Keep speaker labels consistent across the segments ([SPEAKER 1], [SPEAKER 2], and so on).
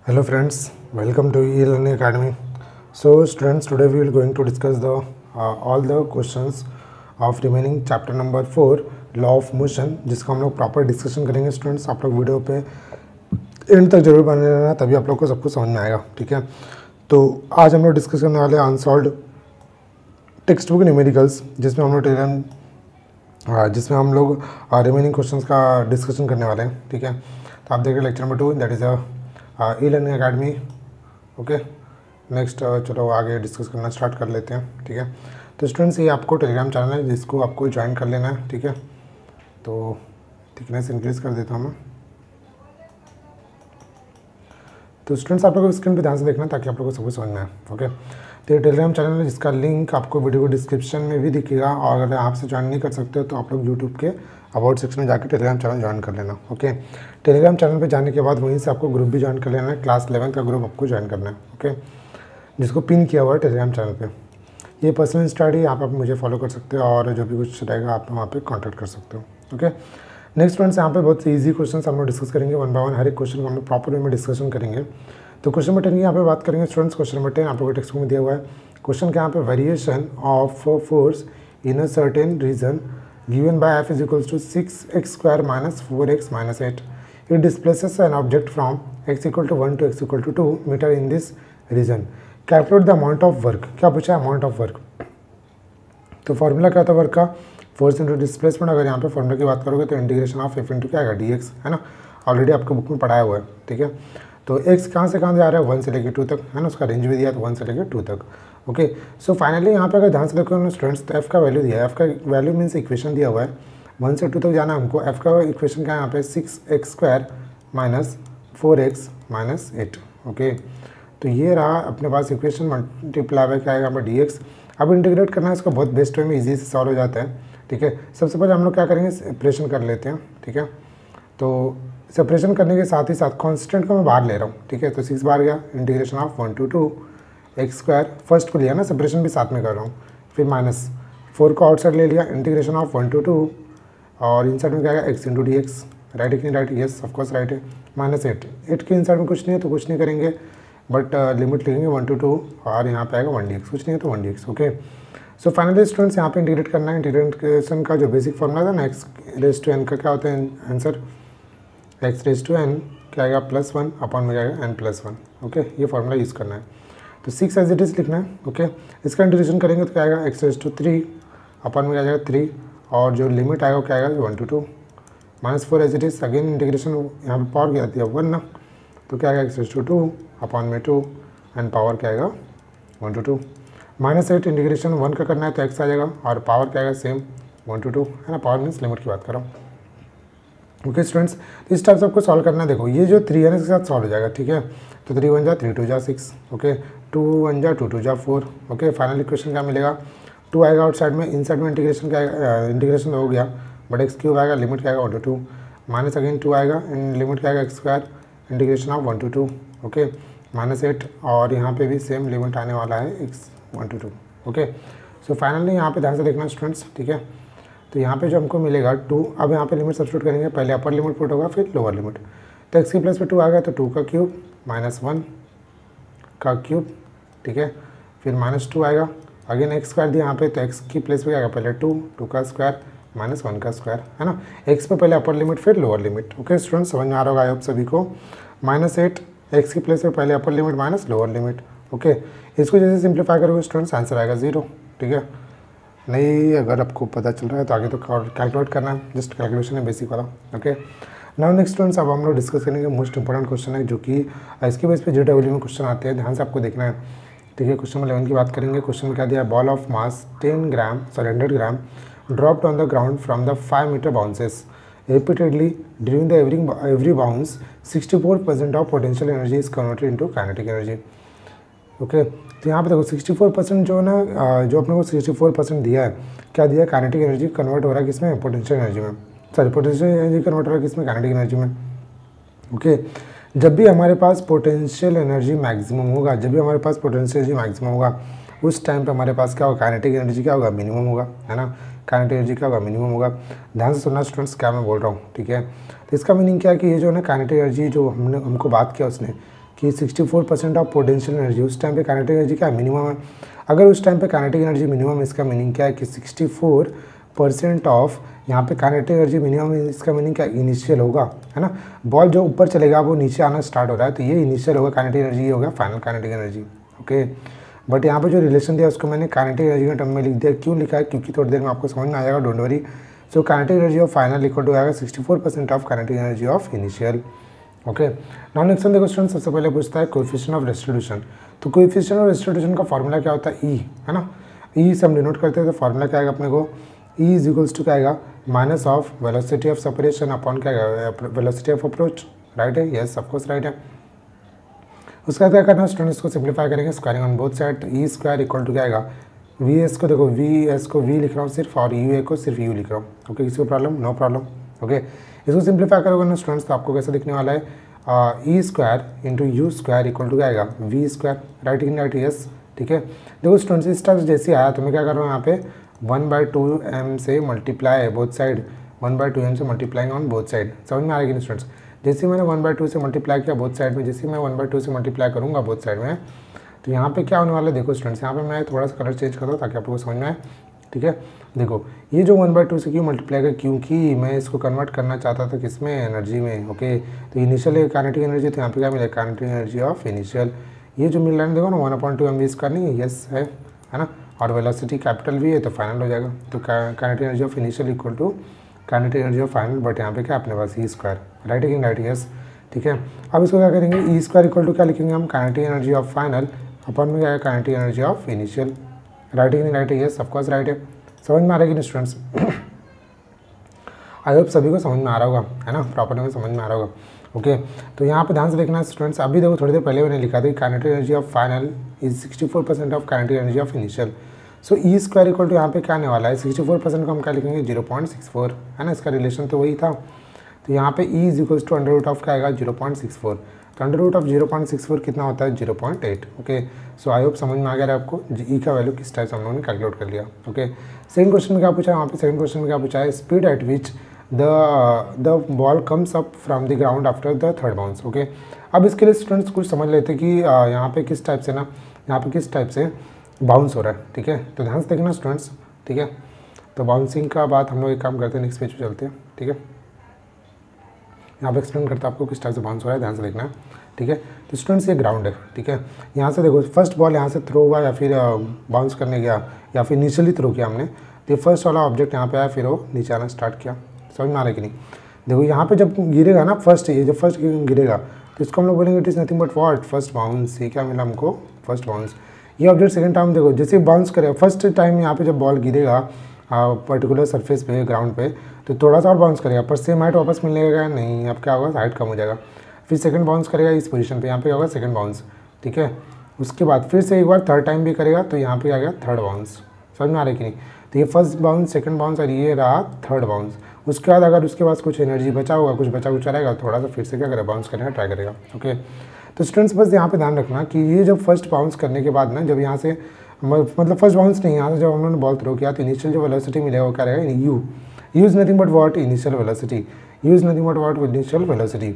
[SPEAKER 1] Hello friends, welcome to e-learning academy. So students, today we will going to discuss the all the questions of remaining chapter number 4 law of motion, जिसका हम लोग proper discussion करेंगे। Students आप लोग video पे and तक जरूर बने रहना, तभी आप लोग को सब कुछ समझ में आएगा। ठीक है, तो आज हम लोग डिस्कस करने वाले हैं अनसॉल्व्ड टेक्स्ट बुक न्यूमेरिकल्स, जिसमें हम लोग रिमेनिंग क्वेश्चंस का डिस्कशन करने वाले हैं। ठीक है, तो आप देख रहे lecture number 2, that is e learning academy. Okay, next चलो आगे डिस्कस करना स्टार्ट कर लेते हैं। ठीक है, तो स्टूडेंट्स ये आपको टेलीग्राम चैनल है जिसको आपको ज्वाइन कर लेना है। ठीक है, तो थिकनेस इंक्रीज कर देता हूँ मैं। तो स्टूडेंट्स आप लोगों को स्क्रीन पे ध्यान से देखना ताकि आप लोगों को सब कुछ समझ में आए। ओके, तो ये टेलीग्राम चैनल है जिसका लिंक आपको वीडियो को डिस्क्रिप्शन में भी दिखेगा, और अगर आप से ज्वाइन नहीं कर सकते हो तो आप लोग यूट्यूब के अबाउट सेक्शन में जाकर टेलीग्राम चैनल ज्वाइन कर लेना। ओके, टेलीग्राम चैनल पे जाने के बाद वहीं से आपको ग्रुप भी ज्वाइन कर लेना है, क्लास 11 का ग्रुप आपको ज्वाइन करना है। ओके, जिसको पिन किया हुआ है टेलीग्राम चैनल पे। ये पर्सनल स्टडी आप मुझे फॉलो कर सकते हो, और जो भी कुछ रहेगा आप वहाँ पे कांटेक्ट कर सकते हो। ओके, नेक्स्ट फ्रेंड्स, यहाँ पे बहुत ईजी क्वेश्चन हम लोग डिस्कस करेंगे वन बाय वन। हर एक क्वेश्चन को हम लोग प्रॉपर वे में डिस्कशन करेंगे। तो क्वेश्चन नंबर 10 की यहाँ पे बात करेंगे स्टूडेंट्स। क्वेश्चन नंबर 10 आप लोगों को टेक्स्ट बुक में दिया हुआ है। क्वेश्चन के यहाँ पे variation of force in a certain region given by f is equals to 6x square minus 4x minus 8. It displaces an object from x equal to 1 to x equal to 2 meter in this region. Calculate the amount of work. क्या पूछा है? Amount of work. तो formula क्या था work का? Force into displacement. अगर यहाँ पे फॉर्मूला की बात करोगे तो इंटीग्रेशन ऑफ एफ इंटू क्या आएगा? डी एक्स, है ना। ऑलरेडी आपके बुक में पढ़ाया हुआ है। ठीक है, तो एक्स कहाँ से कहाँ जा रहा है? 1 से लेकर 2 तक, है ना। उसका रेंज भी दिया तो 1 से लेकर 2 तक। ओके, सो फाइनली यहाँ पे अगर ध्यान से देखो स्टूडेंट्स, तो एफ का वैल्यू दिया है। एफ का वैल्यू मीन्स इक्वेशन दिया हुआ है 1 से 2 तक जाना है हमको। एफ का इक्वेशन क्या है यहाँ पे? 6x square minus 4x minus 8। Okay, तो ये रहा अपने पास इक्वेशन। मल्टीप्लाई बाय क्या आएगा यहाँ पर? D x. अब इंटीग्रेट करना है इसको बहुत बेस्ट वे में, ईजी से सॉल्व हो जाता है। ठीक है, सबसे पहले हम लोग क्या करेंगे? सेपरेशन कर लेते हैं। ठीक है, तो सेपरेशन करने के साथ ही साथ कॉन्स्टेंट को मैं बाहर ले रहा हूँ। ठीक है, तो 6 बार गया, integration of 1 to 2 x square, first को लिया ना, सेपरेशन भी साथ में कर रहा हूँ। फिर माइनस 4 को आउटसाइड ले लिया, इंटीग्रेशन ऑफ 1 to 2, और इनसाइड में क्या आएगा? X into D x. Right है कि नहीं? राइट, यस ऑफकोर्स राइट है। माइनस 8 के इनसाइड में कुछ नहीं है तो कुछ नहीं करेंगे, बट लिमिट लिखेंगे 1 to 2, और यहाँ पे आएगा 1dx। कुछ नहीं है तो 1dx। Okay, so finally students यहाँ पे इंटीग्रेट करना है। इंटीग्रेशन का जो बेसिक फॉर्मूला था ना, एक्स रेज टू एन का क्या होता है answer? X raise to N क्या आएगा? +1 अपॉन में जाएगा n+1। ओके, ये फॉर्मूला यूज़ करना है। तो 6 एज इट इज़ लिखना है। ओके, इसका इंटीग्रेशन करेंगे तो क्या आएगा? एक्स रेज टू 3 अपॉन में क्या जाएगा? 3, और जो लिमिट आएगा वो क्या आएगा? 1 to 2। Minus 4 as it is, again integration यहाँ पे पावर क्या आती है? 1 ना, तो क्या आएगा? एक्स रेज टू 2 अपॉन में 2, एंड पावर क्या आएगा? 1 to 2। माइनस 8 इंटीग्रेशन 1 का करना है तो एक्स आ जाएगा, और पावर क्या आएगा? सेम 1 to 2, है ना। पावर मीन्स लिमिट की बात कर रहा हूँ। ओके स्टूडेंट्स, इस टाइप से आपको सॉल्व करना है। देखो ये जो 3 है इसके साथ सॉल्व हो जाएगा। ठीक है, तो 3 1 जा 3 2 जा 6। ओके, 2 1 जा 2 2 जा 4। ओके, फाइनल इक्वेशन क्या मिलेगा? 2 आएगा आउटसाइड में, इनसाइड में इंटीग्रेशन क्या आएगा? इंटीग्रेशन हो गया, बट एक्स क्यूब आएगा, लिमिट क्या आएगा? 1 to 2, माइनस अगेन 2 आएगा, लिमिट क्या आएगा? X square, integration of 1 to 2। Okay, minus 8, और यहाँ पे भी सेम लिमिट आने वाला है x 1 to 2। Okay, so finally यहाँ पे ध्यान से देखना स्टूडेंट्स। ठीक है, तो यहाँ पे जो हमको मिलेगा 2, अब यहाँ पे लिमिट सब्स्टिट्यूट करेंगे। पहले अपर लिमिट पुट होगा, फिर लोअर लिमिट। तो एक्स की प्लेस पे 2 आ गया तो 2 का क्यूब माइनस 1 का क्यूब। ठीक है, फिर माइनस 2 आएगा, अगेन एक्स स्क्वायर दिया यहाँ पे, तो एक्स की प्लेस पे आएगा पहले 2 का स्क्वायर माइनस 1 का स्क्वायर, है ना। एक्स पे पहले अपर लिमिट फिर लोअर लिमिट। ओके स्टूडेंट, समझ में आ रहा होगा आप सभी को। -8 एक्स की प्लेस पे पहले upper limit minus lower limit. Okay, इसको जैसे सिंप्लीफाई करोगे स्टूडेंट्स आंसर आएगा 0। ठीक है, नहीं अगर आपको पता चल रहा है तो आगे तो कैलकुलेट करना है, जस्ट कैलकुलेशन है बेसिक वाला। ओके, नाउ नेक्स्ट स्टूडेंट्स, अब हम लोग डिस्कस करेंगे मोस्ट इंपॉर्टेंट क्वेश्चन है, जो कि इसके बेस पे JEE में क्वेश्चन आते हैं, ध्यान से आपको देखना है। ठीक है, क्वेश्चन नंबर 11 की बात करेंगे। क्वेश्चन में क्या दिया? Ball of mass 100 gram dropped on the ground from the 5 meter bounces repeatedly during the every bounce 64% of potential energy is converted into kinetic energy। Okay, तो यहाँ पे देखो 64% जो है ना, जो अपने को 64% दिया है, क्या दिया? काइनेटिक एनर्जी कन्वर्ट हो रहा है किसमें? पोटेंशियल एनर्जी में। सॉरी, पोटेंशियल एनर्जी कन्वर्ट हो रहा है किसमें? काइनेटिक एनर्जी में। ओके, जब भी हमारे पास पोटेंशियल एनर्जी मैक्सिमम होगा, जब भी हमारे पास पोटेंशियल एनर्जी मैक्सिमम होगा, उस टाइम पे हमारे पास क्या होगा? काइनेटिक एनर्जी क्या होगा? मिनिमम होगा, है ना। काइनेटिक एनर्जी क्या होगा? मिनिमम होगा। ध्यान से सुनना स्टूडेंट्स, क्या मैं बोल रहा हूँ। ठीक है, तो इसका मीनिंग क्या है कि ये जो है ना काइनेटिक एनर्जी जो हमको बात किया उसने, कि 64% ऑफ पोटेंशियल एनर्जी, उस टाइम पे काइनेटिक एनर्जी क्या मिनिमम है। अगर उस टाइम पे काइनेटिक एनर्जी मिनिमम, इसका मीनिंग क्या है कि 64% ऑफ यहाँ पे काइनेटिक एनर्जी मिनिमम, इसका मीनिंग क्या इनिशियल होगा, है ना। बॉल जो ऊपर चलेगा वो नीचे आना स्टार्ट हो रहा है, तो ये इनिशियल होगा काइनेटिक एनर्जी, ये होगा final kinetic energy. Okay, but यहाँ पे जो रिलेशन दिया उसको मैंने काइनेटिक एनर्जी के टर्म में लिख दिया। क्यों लिखा है, क्योंकि थोड़ी देर में आपको समझ में आ जाएगा, don't worry. So kinetic energy of final equal to आएगा 64% of kinetic energy of initial. Okay, now next देखो स्टूडेंट, सबसे पहले पूछता है कोएफिशिएंट ऑफ रेस्टिट्यूशन। तो कोएफिशिएंट ऑफ रेस्टिट्यूशन का फॉर्मूला क्या होता है, ई, है ना। ई से हम डिनोट करते हैं, तो फॉर्मूला क्या आएगा अपने को, ई इज इक्वल्स टू क्या आएगा, minus of velocity of separation upon क्या आएगा, वेलोसिटी ऑफ अप्रोच। राइट है, यस ऑफकोर्स राइट है। उसका क्या करना है स्टूडेंट्स को सिंप्लीफाई करेंगे, squaring on both side, e square equal to क्या आएगा, वी एस को देखो, वी एस को वी लिख रहा हूँ सिर्फ, और यू ए को सिर्फ यू लिख रहा हूँ। ओके, किसी को प्रॉब्लम, नो प्रॉब्लम। ओके, इसको सिंप्लीफाई करोगे ना स्टूडेंट्स, तो आपको कैसा दिखने वाला है, E square into U square equal to क्या आएगा, V square. Right in right, yes, ठीक है। देखो स्टूडेंट्स, इस टाइप जैसे आया तो मैं क्या कर रहा हूँ, यहाँ पे 1/2m से मल्टीप्लाई बोथ साइड, 1/2m से मल्टीप्लाइंग ऑन बोथ साइड। समझ में आ रही है स्टूडेंट्स, जैसे मैंने 1/2 से मल्टीप्लाई किया बोथ साइड में, जैसे मैं 1/2 से मल्टीप्लाई करूँगा बोथ साइड में, तो यहाँ पे क्या होने वाला है, देखो स्टूडेंट्स, यहाँ पे मैं थोड़ा सा कलर चेंज करता हूँ ताकि आप लोगों को समझ में आए। ठीक है, देखो ये जो 1/2 से क्यों मल्टीप्लाई किया, क्योंकि मैं इसको कन्वर्ट करना चाहता था किसमें, एनर्जी में। ओके, तो इनिशियल काइनेटिक एनर्जी, तो यहाँ पे क्या मिलेगा, काइनेटिक एनर्जी ऑफ इनिशियल। ये जो मिल रहा है देखो ना, 1/2mv स्क्वायर नहीं, यस है ना, और वेलोसिटी कैपिटल वी है, तो फाइनल हो जाएगा। तो kinetic energy of initial equal to kinetic energy of final, but यहाँ पे क्या अपने पास ई स्क्वायर। राइट है, राइट, यस, ठीक है। अब इसको क्या करेंगे, ई स्क्वायर इक्वल टू क्या लिखेंगे हम, काइनेटिक एनर्जी ऑफ फाइनल अपन में क्या है, kinetic energy of initial. Right है, राइट है, यस ऑफकोर्स राइट है। समझ में आ रहा है कि स्टूडेंट्स, आई होप सभी को समझ में आ रहा होगा, है ना, प्रॉपर में समझ में आ रहा होगा। ओके, तो यहाँ पे ध्यान से देखना स्टूडेंट्स, अभी देखो थोड़ी देर पहले मैंने लिखा था कि kinetic energy of final is 64% of kinetic energy of initial. So E square equal to यहाँ पे क्या आने वाला है, 64% को हम क्या लिखेंगे, 0.64, है ना, इसका रिलेशन तो वही था। तो यहाँ पे E is equals to under root of क्या आएगा, 0.64। तो अंडर रूट ऑफ 0.64 कितना होता है, 0.8। ओके, सो आई होप समझ में आ गया आपको ई का वैल्यू किस टाइप से हम लोगों ने कैलकुलेट कर लिया। ओके, सेकंड क्वेश्चन में क्या पूछा है, वहाँ पे सेकंड क्वेश्चन में क्या पूछा है, speed at which the ball comes up from the ground after the third bounce. Okay, अब इसके लिए स्टूडेंट्स कुछ समझ लेते कि यहाँ पे किस टाइप से ना, यहाँ पे किस टाइप से बाउंस हो रहा है। ठीक है, तो ध्यान से देखना स्टूडेंट्स, ठीक है। तो बाउंसिंग का बात हम लोग एक काम करते हैं, नेक्स्ट पेज पे चलते हैं। ठीक है, यहाँ पे एक्सप्लेन करता है आपको किस टाइप से बाउंस हो रहा है, ध्यान से देखना है। ठीक है, तो स्टूडेंट्स ये ग्राउंड है। ठीक है, यहाँ से देखो फर्स्ट बॉल यहाँ से थ्रो हुआ या फिर बाउंस करने गया या फिर इनिशियली थ्रो किया हमने, तो फर्स्ट वाला ऑब्जेक्ट यहाँ पे आया, फिर वो नीचे आना स्टार्ट किया। समझ में आ रहा है कि नहीं, देखो यहाँ पे जब गिरेगा ना फर्स्ट, ये जब फर्स्ट गिरेगा तो इसको हम लोग बोलेंगे it is nothing but what, first bounce. ये क्या मिला हमको, फर्स्ट बाउंस। ये ऑब्जेक्ट सेकंड टाइम देखो जैसे बाउंस करेगा, फर्स्ट टाइम यहाँ पे जब बॉल गिरेगा पर्टिकुलर सरफेस पे, ग्राउंड पे, तो थोड़ा सा और बाउंस करेगा, पर सेम हाइट वापस मिलेगा नहीं, अब क्या होगा, हाइट कम हो जाएगा। फिर सेकंड बाउंस करेगा इस पोजीशन पे, यहाँ पे क्या होगा, सेकंड बाउंस। ठीक है, उसके बाद फिर से एक बार थर्ड टाइम भी करेगा, तो यहाँ पे आ गया थर्ड बाउंस। समझ में आ रहा है कि नहीं, तो ये फर्स्ट बाउंस, सेकंड बाउंस और ये रहा थर्ड बाउंस। उसके बाद अगर उसके पास कुछ एनर्जी बचा होगा, कुछ बचा कुछ रहेगा, थोड़ा सा फिर से क्या करेगा, बाउंस करने का ट्राई करेगा। ओके, तो स्टूडेंट्स बस यहाँ पे ध्यान रखना कि ये जब फर्स्ट बाउंस करने के बाद ना, जब यहाँ से मतलब फर्स्ट बाउंस नहीं, यहाँ से जब हम लोगों ने बॉल थ्रो किया, तो इनिशियल जो वेलोसिटी मिलेगा वो क्या रहेगा, you is nothing but what, initial velocity. You is nothing but what, initial velocity.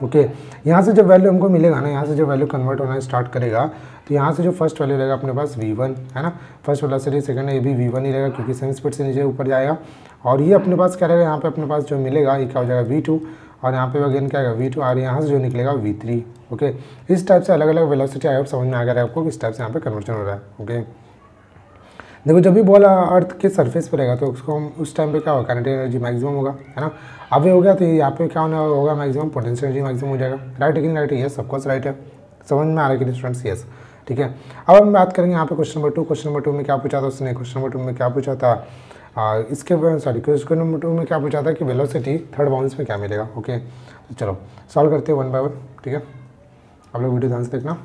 [SPEAKER 1] Okay, यहाँ से जब वैल्यू हमको मिलेगा ना, यहाँ से जब वैल्यू कन्वर्ट होना स्टार्ट करेगा, तो यहाँ से जो फर्स्ट वैल्यू रहेगा अपने पास v1, है ना, फर्स्ट वेलोसिटी, सेकंड है, ये भी v1 ही रहेगा क्योंकि सेम स्पीड से नीचे ऊपर जाएगा। और ये अपने पास क्या रहेगा, यहाँ पे अपने पास जो मिलेगा ये क्या हो जाएगा, v2, और यहाँ पे अगेन क्या आएगा, v2, और यहाँ से जो निकलेगा v3। ओके, इस टाइप से अलग अलग वेलोसिटी आएगा, समझ में आ गया आपको किस टाइप से यहाँ पे कन्वर्जन हो रहा है। ओके, देखो जब भी बॉल अर्थ के सरफेस पे रहेगा तो उसको हम उस टाइम पे क्या होगा, काइनेटिक एनर्जी मैक्सिमम होगा, है ना। अब ये हो गया तो यहाँ पे क्या होना होगा, मैक्सिमम पोटेंशियल एनर्जी मैक्सिमम हो जाएगा। राइट है कि नहीं, राइट है, यस ऑफकोर्स राइट है। समझ में आ रहा है कि स्टूडेंट्स, यस, ठीक है। अब हम बात करेंगे यहाँ पे क्वेश्चन नंबर 2। क्वेश्चन नंबर 2 में क्या पूछा था उसने, क्वेश्चन नंबर 2 में क्या पूछा था, क्वेश्चन नंबर 2 में क्या पूछा था कि वेलोसिटी थर्ड बाउंस में क्या मिलेगा। ओके, तो चलो सॉल्व करते हैं वन बाय वन। ठीक है, आप लोग वीडियो ध्यान से देखना।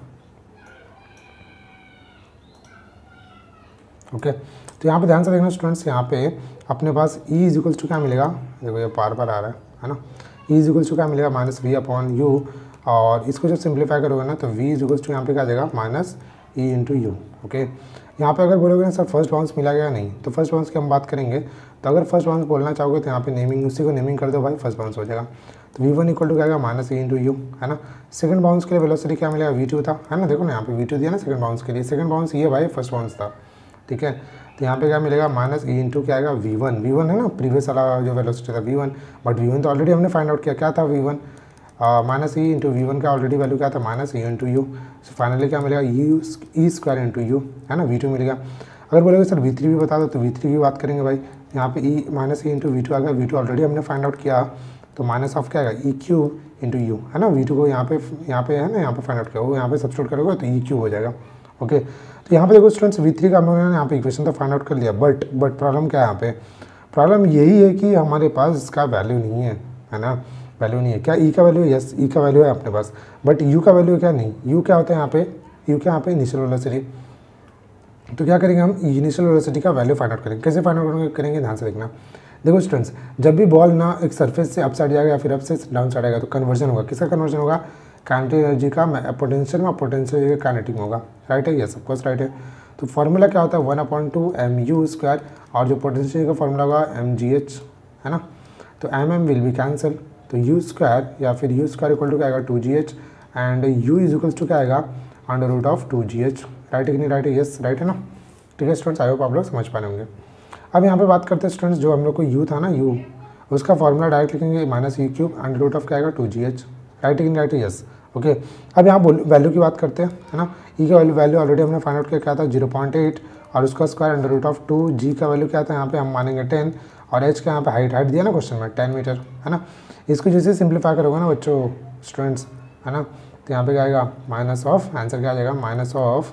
[SPEAKER 1] ओके, तो यहाँ पे ध्यान से देखना स्टूडेंट्स, यहाँ पे अपने पास ई इज इक्वल्स टू क्या मिलेगा, देखो ये पार आ रहा है ना, ई इज इक्वल्स टू क्या मिलेगा, माइनस वी अपॉन यू, और इसको जब सिंप्लीफाई करोगे ना तो वी इज इक्वल्स टू यहाँ पे क्या आ जाएगा, minus E into you. Okay, यहाँ पे अगर बोलोगे ना सर फर्स्ट बाउंस मिला गया नहीं, तो फर्स्ट बाउंस की हम बात करेंगे तो अगर फर्स्ट बाउंस बोलना चाहोगे तो यहाँ पे नेमिंग उसी को नेमिंग कर दो भाई, फर्स्ट बाउंस हो जाएगा। तो v1 इक्वल टू क्या आएगा माइनस ए इंटू यू, है ना। सेकंड बाउंस के लिए वेलोसिटी क्या मिलेगा, v2 था, है ना। देखो ना यहाँ पे v2 दिया ना सेकंड बाउंस के लिए, सेकंड बाउंस ये भाई फर्स्ट बाउंस था, ठीक है। तो यहाँ पे क्या मिलेगा माइनस ए इंटू क्या आएगा v1 है ना, प्रीवियस वाला जो वेलोसिटी था v1, बट v1 तो ऑलरेडी हमने फाइंड आउट किया, क्या था v1 minus E into v1 का ऑलरेडी वैल्यू क्या था minus A into you. So finally क्या मिलेगा ई स्क्वायर इंटू यू, है ना, v2 मिलेगा। अगर बोलोगे सर v3 भी बता दो तो v3 की बात करेंगे भाई, यहाँ पे E minus E into v2 आ गया, v2 ऑलरेडी हमने फाइंड आउट किया, तो माइनस ऑफ क्या आएगा ई क्यूब इंटू यू, है ना। v2 को यहाँ पे है ना, यहाँ पे फाइंड आउट किया, वो यहाँ पे सब्स्टिट्यूट करोगे तो ई क्यूब हो जाएगा, ओके। तो यहाँ पे देखो स्टूडेंट्स v3 का हम लोगों ने यहाँ पे इक्वेशन तो फाइंड आउट कर लिया, बट प्रॉब्लम क्या है यहाँ पे, प्रॉब्लम यही है कि हमारे पास इसका वैल्यू नहीं है ना, वैल्यू नहीं है। क्या ई का वैल्यू है, यस ई का वैल्यू है अपने पास, बट यू का वैल्यू क्या नहीं, यू क्या होता है यहाँ पे, यू क्या यहाँ पे इनिशियल वेलोसिटी। तो क्या करेंगे हम इनिशियल वेलोसिटी का वैल्यू फाइंड आउट करेंगे, कैसे फाइंड आउट करेंगे ध्यान से देखना। देखो स्टूडेंट्स, जब भी बॉल ना एक सरफेस से अप साइड जाएगा या फिर अप से डाउन साइड आएगा तो कन्वर्जन होगा, किसका कन्वर्जन होगा, काइनेटिक एनर्जी का पोटेंशियल में, पोटेंशियल एनर्जी का काइनेटिक में होगा, राइट है, यस ऑफकोर्स राइट है। तो फॉर्मूला क्या होता है 1/2 mu स्क्वायर, और जो पोटेंशियल का फॉर्मूला होगा mgh, है ना। तो mm विल बी कैंसिल, तो u स्क्वायर या फिर u स्क्वायर इक्वल टू क्या आएगा 2gh, and u is equals to क्या आएगा under root of 2gh, right है कि नहीं, राइट है, यस राइट है ना, ठीक है स्टूडेंट्स, आई होप आप लोग समझ पा रहे होंगे। अब यहाँ पे बात करते हैं स्टूडेंट्स, जो हम लोग को u था ना, u उसका फॉर्मूला डायरेक्ट लिखेंगे minus E cube under root of क्या आएगा 2gh, राइट है कि नहीं, राइट है, यस ओके। अब यहाँ वैल्यू की बात करते हैं, है ना। ई का वैल्यू ऑलरेडी हमने फाइंड आउट किया, क्या था 0.8, और उसका स्क्वायर अंडर रूट ऑफ 2, जी का वैल्यू क्या था यहाँ पे हम मानेंगे 10, और एच का यहाँ पे हाइट दिया ना क्वेश्चन में 10 मीटर, है ना। इसको जैसे सिंप्लीफाई करोगे ना बच्चों स्टूडेंट्स, है ना, तो यहाँ पे क्या आएगा माइनस ऑफ, आंसर क्या आ जाएगा माइनस ऑफ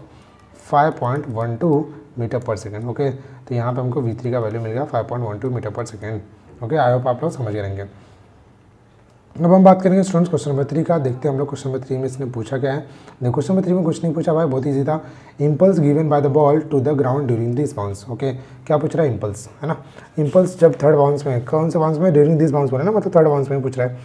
[SPEAKER 1] 5.12 मीटर पर सेकेंड, ओके। तो यहाँ पे हमको v3 का वैल्यू मिल गया 5.12 मीटर पर सेकेंड, ओके। आई होप आप लोग समझ रहेंगे। अब हम बात करेंगे स्टूडेंट्स क्वेश्चन नंबर 3 का, देखते हैं हम लोग क्वेश्चन नंबर 3 में इसने पूछा क्या है। देखो क्वेश्चन नंबर 3 में कुछ नहीं पूछा भाई, बहुत ईजी था। Impulse given by the ball to the ground during this bounce, okay. क्या पूछ रहा है इम्पल्स, है ना। इम्पल्स जब थर्ड बाउंस में, कौन से बाउंस में, ड्यूरिंग दिस बाउंस बोले ना, मतलब थर्ड बाउंस में पूछ रहा है,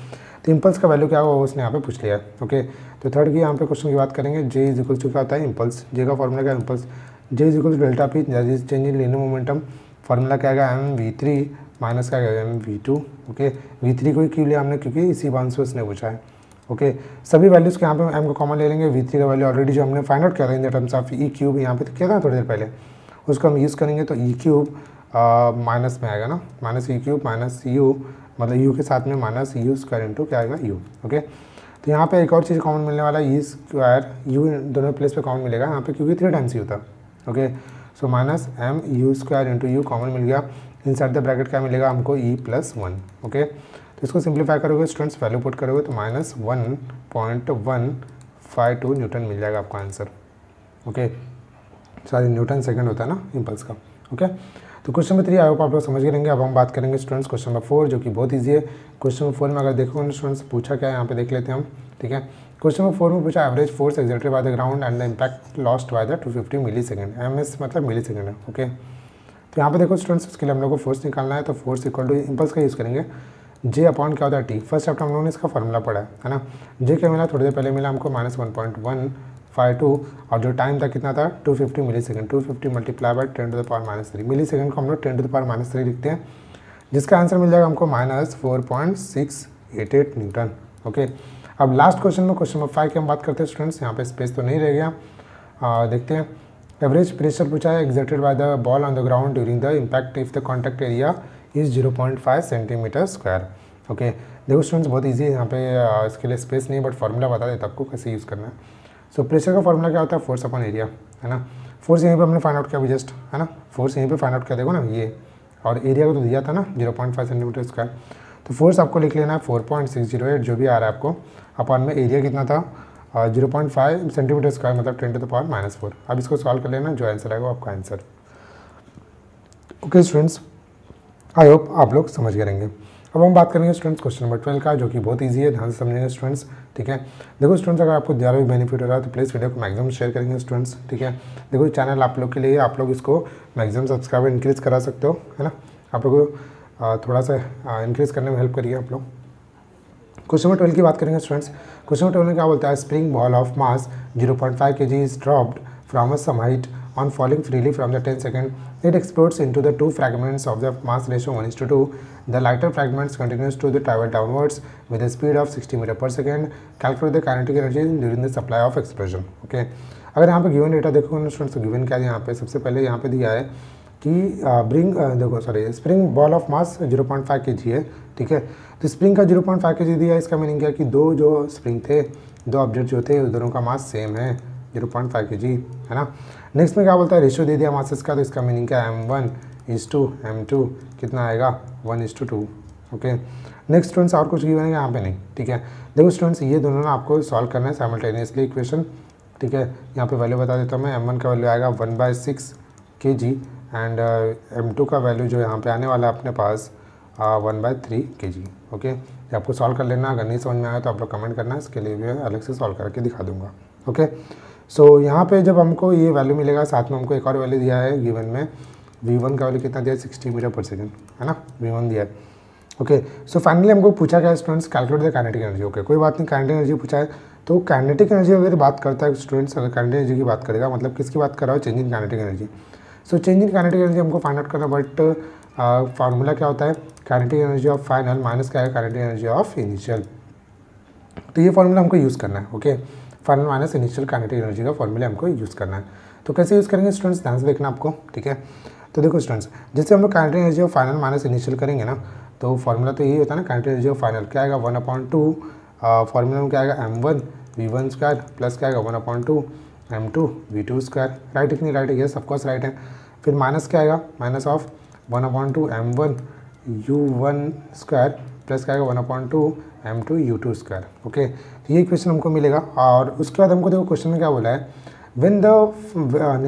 [SPEAKER 1] तो इम्पल्स का वैल्यू क्या होगा उसने यहाँ पे पूछ लिया है, ओके। तो थर्ड की यहाँ पे क्वेश्चन की बात करेंगे, जे इज इक्वल टू क्या होता है इम्पल्स, जे का फॉर्मूला क्या है impulse, J is equal to delta P that is change in linear momentum, formula क्या आएगा mv3 माइनस क्या आएगा mv2, ओके। v3 को ही क्यों लिया हमने, क्योंकि इसी बाउंस में उसने पूछा है, ओके। सभी वैल्यूज़ के यहाँ पे m को कॉमन ले लेंगे, v3 का वैल्यू ऑलरेडी जो हमने फाइंड आउट किया था in the terms of E cube, यहाँ पे तो किया था थोड़ी देर पहले, उसको हम यूज़ करेंगे तो ई क्यूब माइनस में आएगा ना, minus E cube minus you, मतलब यू के साथ में माइनस यू स्क्वायर इंटू क्या आएगा यू, ओके। तो यहाँ पे एक और चीज़ कॉमन मिलने वाला है, ई स्क्वायर यू दोनों प्लेस पे कॉमन मिलेगा यहाँ पे, क्योंकि 3 टाइम्स यू था, okay. So minus M U square into U common मिल गया, इनसाइड द ब्रैकेट क्या मिलेगा हमको e+1, ओके। तो इसको सिंप्लीफाई करोगे स्टूडेंट्स, वैल्यू पुट करोगे तो माइनस 1.152 न्यूटन मिल जाएगा आपका answer, okay. Sorry Newton second होता है ना इम्पल्स का, ओके। तो क्वेश्चन नंबर 3 आई होप आप लोग समझ रहेंगे। अब हम बात करेंगे स्टूडेंट्स क्वेश्चन नंबर 4, जो कि बहुत ईजी है। क्वेश्चन नंबर 4 में अगर देखोगे स्टूडेंट्स पूछा क्या है यहाँ पे देख लेते हैं हम, ठीक है। क्वेश्चन नंबर 4 में पूछा average force exerted by the ground and the impact lost by the 250 millisecond, ms मतलब मिली सेकेंड है, ओके। तो यहाँ पे देखो स्टूडेंट्स इसके लिए हम लोग को फोर्स निकालना है, तो फोर्स इक्वल टू इम्पल्स का यूज़ करेंगे, जे अपॉन क्या होता है टी, फर्स्ट चैप्टर हम लोगों ने इसका फॉर्मूला पढ़ा है ना। जे क्या मिला थोड़ी देर पहले मिला हमको माइनस 1.152, और जो टाइम था कितना था 250 millisecond, 250 multiply by 10⁻³ millisecond को हम लोग 10⁻³ लिखते हैं, जिसका आंसर मिल जाएगा हमको माइनस 4.688 न्यूटन, ओके। अब लास्ट क्वेश्चन में क्वेश्चन नंबर 5 की हम बात करते हैं स्टूडेंट्स, यहाँ पे स्पेस तो नहीं रह गया, देखते हैं। एवरेज प्रेशर पूछा है exerted by the ball on the ground during the impact if the contact area is 0.5 centimetre square, okay. देखो स्टूडेंट्स बहुत ईजी है यहाँ पे, इसके लिए स्पेस नहीं, बट फॉर्मूला बता देता आपको कैसे यूज़ करना है। सो प्रेशर का फॉर्मूला क्या होता है फोर्स अपॉन एरिया, है ना। फोर्स यहीं पे हमने फाइंड आउट किया अभी जस्ट, है ना, फोर्स यहीं पे फाइंड आउट किया, देखो ना ये, और एरिया को तो दिया था ना 0.5 सेंटीमीटर स्क्वायर, तो फोर्स आपको लिख लेना है 4.608 जो भी आ रहा है आपको, अपॉन में एरिया कितना था 0.5 सेंटीमीटर स्क्वायर, मतलब 10⁻⁻⁴। अब इसको सॉल्व कर लेना, जो आंसर आएगा आपका answer, okay students. I hope आप लोग समझ गए रहेंगे। अब हम बात करेंगे स्टूडेंट्स क्वेश्चन नंबर 12 का, जो कि बहुत इजी है, ध्यान से समझेंगे स्टूडेंट्स, ठीक है। देखो स्टूडेंट्स अगर आपको ज़्यादा भी बेनिफिट हो रहा है तो प्लीज़ वीडियो को मैक्सिमम शेयर करेंगे स्टूडेंट्स, ठीक है। देखो चैनल आप लोग के लिए, आप लोग इसको मैक्सिमम सब्सक्राइबर इंक्रीज़ करा सकते हो, है ना। आप लोग को थोड़ा सा इंक्रीज़ करने में हेल्प करिए आप लोग। क्वेश्चन नंबर 12 की बात करेंगे स्टूडेंट्स। क्वेश्चन नंबर 12 में क्या बोलता है, spring ball of mass 0.5 kg is dropped from a some height on falling freely from the 10 second, it explodes into the two fragments of the mass ratio 1:2. The lighter fragments continues to the travel downwards with a speed of 60 metre पर second. Calculate the kinetic energy during the supply of explosion. Okay, अगर यहाँ पे given data देखो students, तो given क्या है यहाँ पे, सबसे पहले यहाँ पे दिया है कि spring ball of mass 0.5 kg है. ठीक है, तो स्प्रिंग का 0.5 kg दिया है. इसका मीनिंग क्या कि दो जो स्प्रिंग थे, दो ऑब्जेक्ट जो थे, उस दोनों का मास सेम है 0.5 kg, है ना. नेक्स्ट में क्या बोलता है, रेशियो दे दिया मासेस का, तो इसका मीनिंग क्या है, m1:m2 कितना आएगा 1:2. ओके, नेक्स्ट स्टूडेंट्स और कुछ गिवन है यहाँ पे नहीं. ठीक है, देखो स्टूडेंट्स ये दोनों ना आपको सॉल्व करना है साइमल्टेनियसली इक्वेशन. ठीक है, यहाँ पे वैल्यू बता देता हूँ मैं. m1 का वैल्यू आएगा 1/6 kg एंड m2 का वैल्यू जो यहाँ पे आने वाला है अपने पास 1/3 kg. ओके, ये आपको सॉल्व कर लेना. अगर नहीं समझ में आया तो आप लोग कमेंट करना, इसके लिए भी अलग से सॉल्व करके दिखा दूंगा. ओके, सो यहाँ पे जब हमको ये वैल्यू मिलेगा, साथ में हमको एक और वैल्यू दिया है गिवन में. v1 का वैल्यू कितना दिया है, 60 मीटर पर सेकेंड, है ना, v1 दिया है. ओके, सो फाइनली हमको पूछा गया students calculate the kinetic energy. Okay, कोई बात नहीं, काइनेटिक एनर्जी पूछा है तो काइनेटिक एनर्जी अगर बात करता है स्टूडेंट्स, अगर काइनेटिक एनर्जी की बात करेगा मतलब किसकी बात कर रहा है, change in kinetic energy. So change in kinetic energy हमको फाइंड आउट करना, बट फार्मूला क्या होता है, kinetic energy of final minus क्या है, काइनेटिक एनर्जी ऑफ इनिशियल. तो ये फार्मूला हमको यूज़ करना है. Okay, final minus initial kinetic energy का फार्मूला हमको यूज़ करना है. तो कैसे यूज़ करेंगे स्टूडेंट्स, ध्यान से देखना आपको. ठीक है, तो देखो स्टूडेंट्स, जैसे हम लोग kinetic energy of final minus initial करेंगे ना, तो फार्मूला तो यही होता है ना, काइनेटिक एनर्जी ऑफ फाइनल क्या आएगा 1/2. फार्मूला में क्या आएगा m1 v1 स्क्वायर प्लस क्या आएगा 1/2 m2 v2 स्क्वायर. राइट है कि नहीं, राइट है, यस ऑफकोर्स राइट है. फिर माइनस क्या आएगा, minus of 1/2 m1 u1 square plus क्या आएगा 1/2 m2 u2 स्क्वायर. ओके, ये इक्वेशन हमको मिलेगा. और उसके बाद हमको देखो क्वेश्चन में क्या बोला है, when the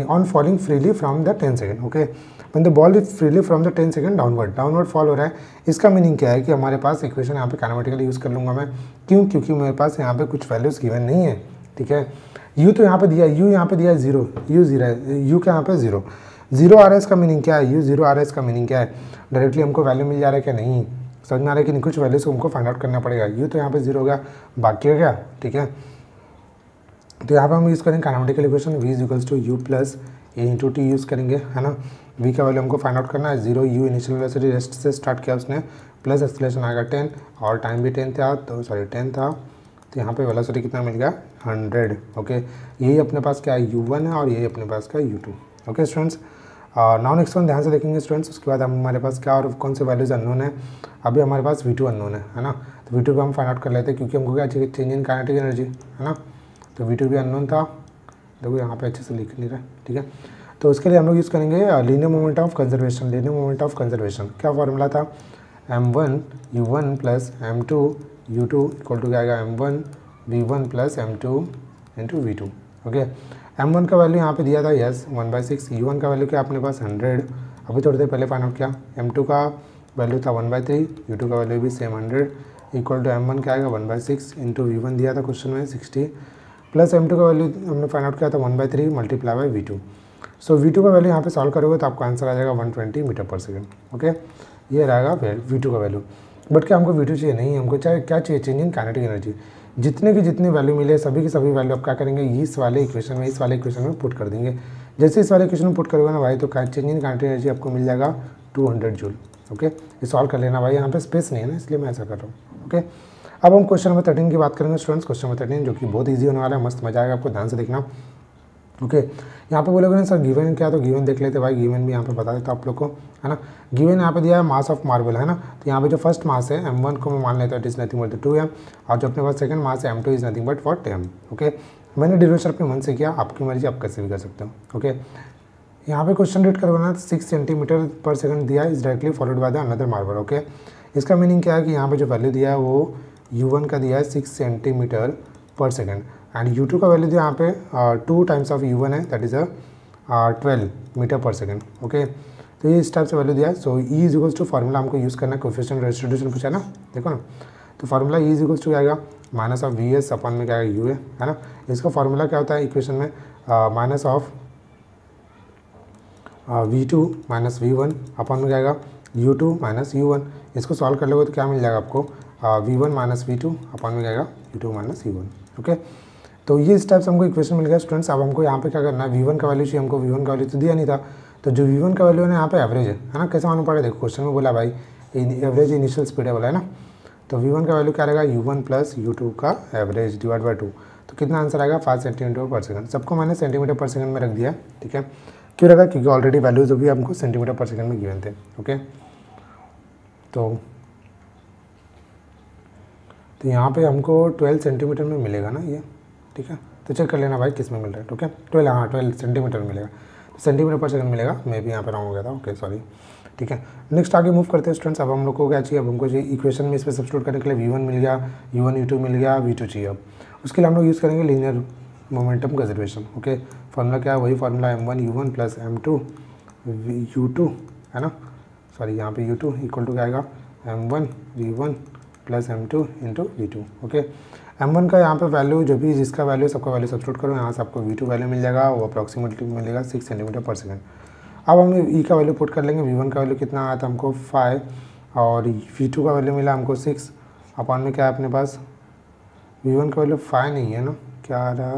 [SPEAKER 1] on falling freely from the 10 second. Okay, when the ball is freely from the 10 second downward fall हो रहा है. इसका मीनिंग क्या है कि हमारे पास इक्वेशन यहाँ पे काइनेमेटिकली यूज़ कर लूँगा मैं. क्यों, क्योंकि मेरे पास यहाँ पे कुछ वैल्यूज़ गिवन नहीं है. ठीक है, u तो यहाँ पे दिया है, u यहाँ पे दिया है 0, u 0 है, u क्या यहाँ पे 0 आ रहा है. इसका मीनिंग क्या है, u 0 आ रहा है, इसका मीनिंग क्या है, डायरेक्टली हमको वैल्यू मिल जा रहा है क्या, नहीं समझ में आ रहा है कि नहीं, कुछ वैल्यूज़ को हमको फाइंड आउट करना पड़ेगा. u तो यहाँ पे 0 हो गया, बाकी हो गया. ठीक है, तो यहाँ पे हम यूज़ करेंगे kinematical equation v = u + a × t use करेंगे, है ना. v का वैल्यू हमको फाइंड आउट करना है. 0 u इनिशियल वेलोसिटी रेस्ट से स्टार्ट किया उसने, प्लस एक्सेलरेशन आएगा 10 और टाइम भी 10 था, तो यहाँ पे वेलोसिटी कितना मिल गया 100. ओके, यही अपने पास क्या है u1 है और यही अपने पास क्या है u2. Okay students, now next one ध्यान से देखेंगे स्टूडेंट्स. उसके बाद हमारे पास क्या और कौन से वैल्यूज़ अननोन है. अभी हमारे पास v2 अननोन है ना. तो v2 को हम फाइंड आउट कर लेते हैं, क्योंकि हमको क्या चाहिए, चेंज इन काइनेटिक एनर्जी, है ना. तो v2 भी अननोन था, देखो यहाँ पे अच्छे से लिख नहीं रहा. ठीक है, तो उसके लिए हम लोग यूज़ करेंगे linear moment of conservation. Linear moment of conservation क्या फॉर्मूला था, m1 u1 plus m2 u2 equal to क्या आएगा m1 v1 plus m2 into v2. Okay, m1 का वैल्यू यहाँ पे दिया था, यस 1/6. u1 का वैल्यू क्या अपने पास 100, अभी थोड़ी देर पहले फाइंड आउट किया. m2 का वैल्यू था 1/3, u2 का वैल्यू भी सेम 100 इक्वल टू m1 क्या आएगा 1/6 इंटू v1 दिया था क्वेश्चन में 60 प्लस m2 का वैल्यू हमने फाइंड आउट किया था 1/3 multiply by v2. So v2 का वैल्यू यहाँ पे सॉल्व करोगे तो आपको आंसर आ जाएगा 120 मीटर पर सेकेंड. ओके, ये रहेगा v2 का वैल्यू. बट क्या हमको v2 चाहिए, नहीं, हमको चाहे क्या चाहिए, चेंज इन काइनेटिक एनर्जी. जितने की जितनी वैल्यू मिले सभी की सभी वैल्यू आप क्या करेंगे, इस वाले इक्वेशन में पुट कर देंगे. जैसे इस वाले इक्वेशन में पुट करोगे ना भाई, तो चेंज इन काइनेटिक एनर्जी आपको मिल जाएगा 200 जूल. ओके, ये सॉल्व कर लेना भाई, यहाँ पे स्पेस नहीं है ना, इसलिए मैं ऐसा कर रहा हूँ. ओके, अब हम क्वेश्चन नंबर 13 की बात करेंगे स्टूडेंट्स. क्वेश्चन नंबर 13 जो कि बहुत ईजी होने वाला है, मस्त मजा आएगा आपको, ध्यान से देखना. ओके, यहाँ पे बोलोगे ना सर गिवन क्या, तो गिवन देख लेते भाई. गिवन भी यहाँ पे बता देता आप लोग को, है ना. गिवन यहाँ पे दिया है मास ऑफ मार्बल, है ना. तो यहाँ पे जो फर्स्ट मास है m1 को मैं मान लेता हूँ, it is nothing but 2m. और जो अपने पास सेकंड मास है m2 is nothing but 10m. Okay, मैंने डिरिवेशन अपने मन से किया, आपकी मर्जी, आप कैसे भी कर सकते हो. ओके, यहाँ पे क्वेश्चन रीड करोगे ना, 6 सेंटीमीटर पर सेकंड दिया is directly followed by the another marble. Okay, इसका मीनिंग क्या है कि यहाँ पे जो वैल्यू दिया है वो u1 का दिया है 6 सेंटीमीटर पर सेकंड एंड u2 का वैल्यू दिया यहाँ पे 2 टाइम्स ऑफ u1 है, दैट इज़ 12 मीटर पर सेकंड. ओके, तो ये इस टाइप से वैल्यू दिया है. So E is equals to formula हमको यूज़ करना है, कोएफिशिएंट रेस्टिट्यूशन पूछा ना, देखो ना. तो formula E is equals to आएगा minus of V S upon में क्या आएगा यू है ना. इसका फार्मूला क्या होता है इक्वेशन में, minus of v2 minus v1 अपन में जाएगा u2 माइनस u1. इसको सॉल्व कर लोगे तो क्या मिल जाएगा आपको, v1 माइनस v2 अपन में जाएगा u2 माइनस u1. ओके, तो ये इस टाइप से हमको इक्वेशन मिल गया स्टूडेंट्स। अब हमको यहाँ पे क्या करना है, V1 का वैल्यू चाहिए हमको, V1 का वैल्यू तो दिया नहीं था, तो जो V1 का वैल्यू है ना यहाँ पे एवरेज है ना, कैसे मालूम पड़े, देखो क्वेश्चन में बोला भाई एवरेज इनिशियल स्पीड है बोला है ना, तो V1 का वैल्यू क्या रहेगा, U1 प्लस U2 का एवरेज डिवाइड बाई 2, तो कितना आंसर आएगा 5 सेंटीमीटर पर सेकंड। सबको मैंने सेंटीमीटर पर सेकंड में रख दिया, ठीक है, क्यों रखा, क्योंकि ऑलरेडी वैल्यूज अभी हमको सेंटीमीटर पर सेकंड में गिवन थे। ओके, तो यहाँ पे हमको 12 सेंटीमीटर में मिलेगा ना ये, ठीक है, तो चेक कर लेना भाई किस में मिल रहा है। ओके, 12, हाँ 12 सेंटीमीटर में मिलेगा, तो सेंटीमीटर पर सेकंड मिलेगा, मैं भी यहाँ पे रॉन्ग हो गया था। ओके सॉरी, ठीक है, नेक्स्ट आगे मूव करते हैं स्टूडेंट्स। अब हम लोग को क्या चाहिए, अब हमको चाहिए इक्वेशन में इस पर सब्स्टिट्यूट करने के लिए V1 मिल गया, U1 U2 मिल गया, V2 चाहिए। अब उसके लिए हम लोग यूज़ करेंगे linear momentum conservation. Okay, formula क्या है, वही formula M1 U1 plus M2 U2 है ना, सॉरी यहाँ पे U2 इक्वल टू क्या आएगा M1 V1 plus M2 into V2। Okay, M1 का यहाँ पे वैल्यू जो भी जिसका वैल्यू सबका वैल्यू सब्स्टिट्यूट करो, यहाँ से आपको V2 वैल्यू मिल जाएगा, वो अप्रॉक्सीमेटली मिलेगा 6 सेंटीमीटर पर सेकंड। अब हम E का वैल्यू पुट कर लेंगे, V1 का वैल्यू कितना आया था हमको 5 और V2 का वैल्यू मिला हमको 6, अपॉन में क्या है अपने पास, V1 का वैल्यू 5 नहीं है ना, क्या आ रहा,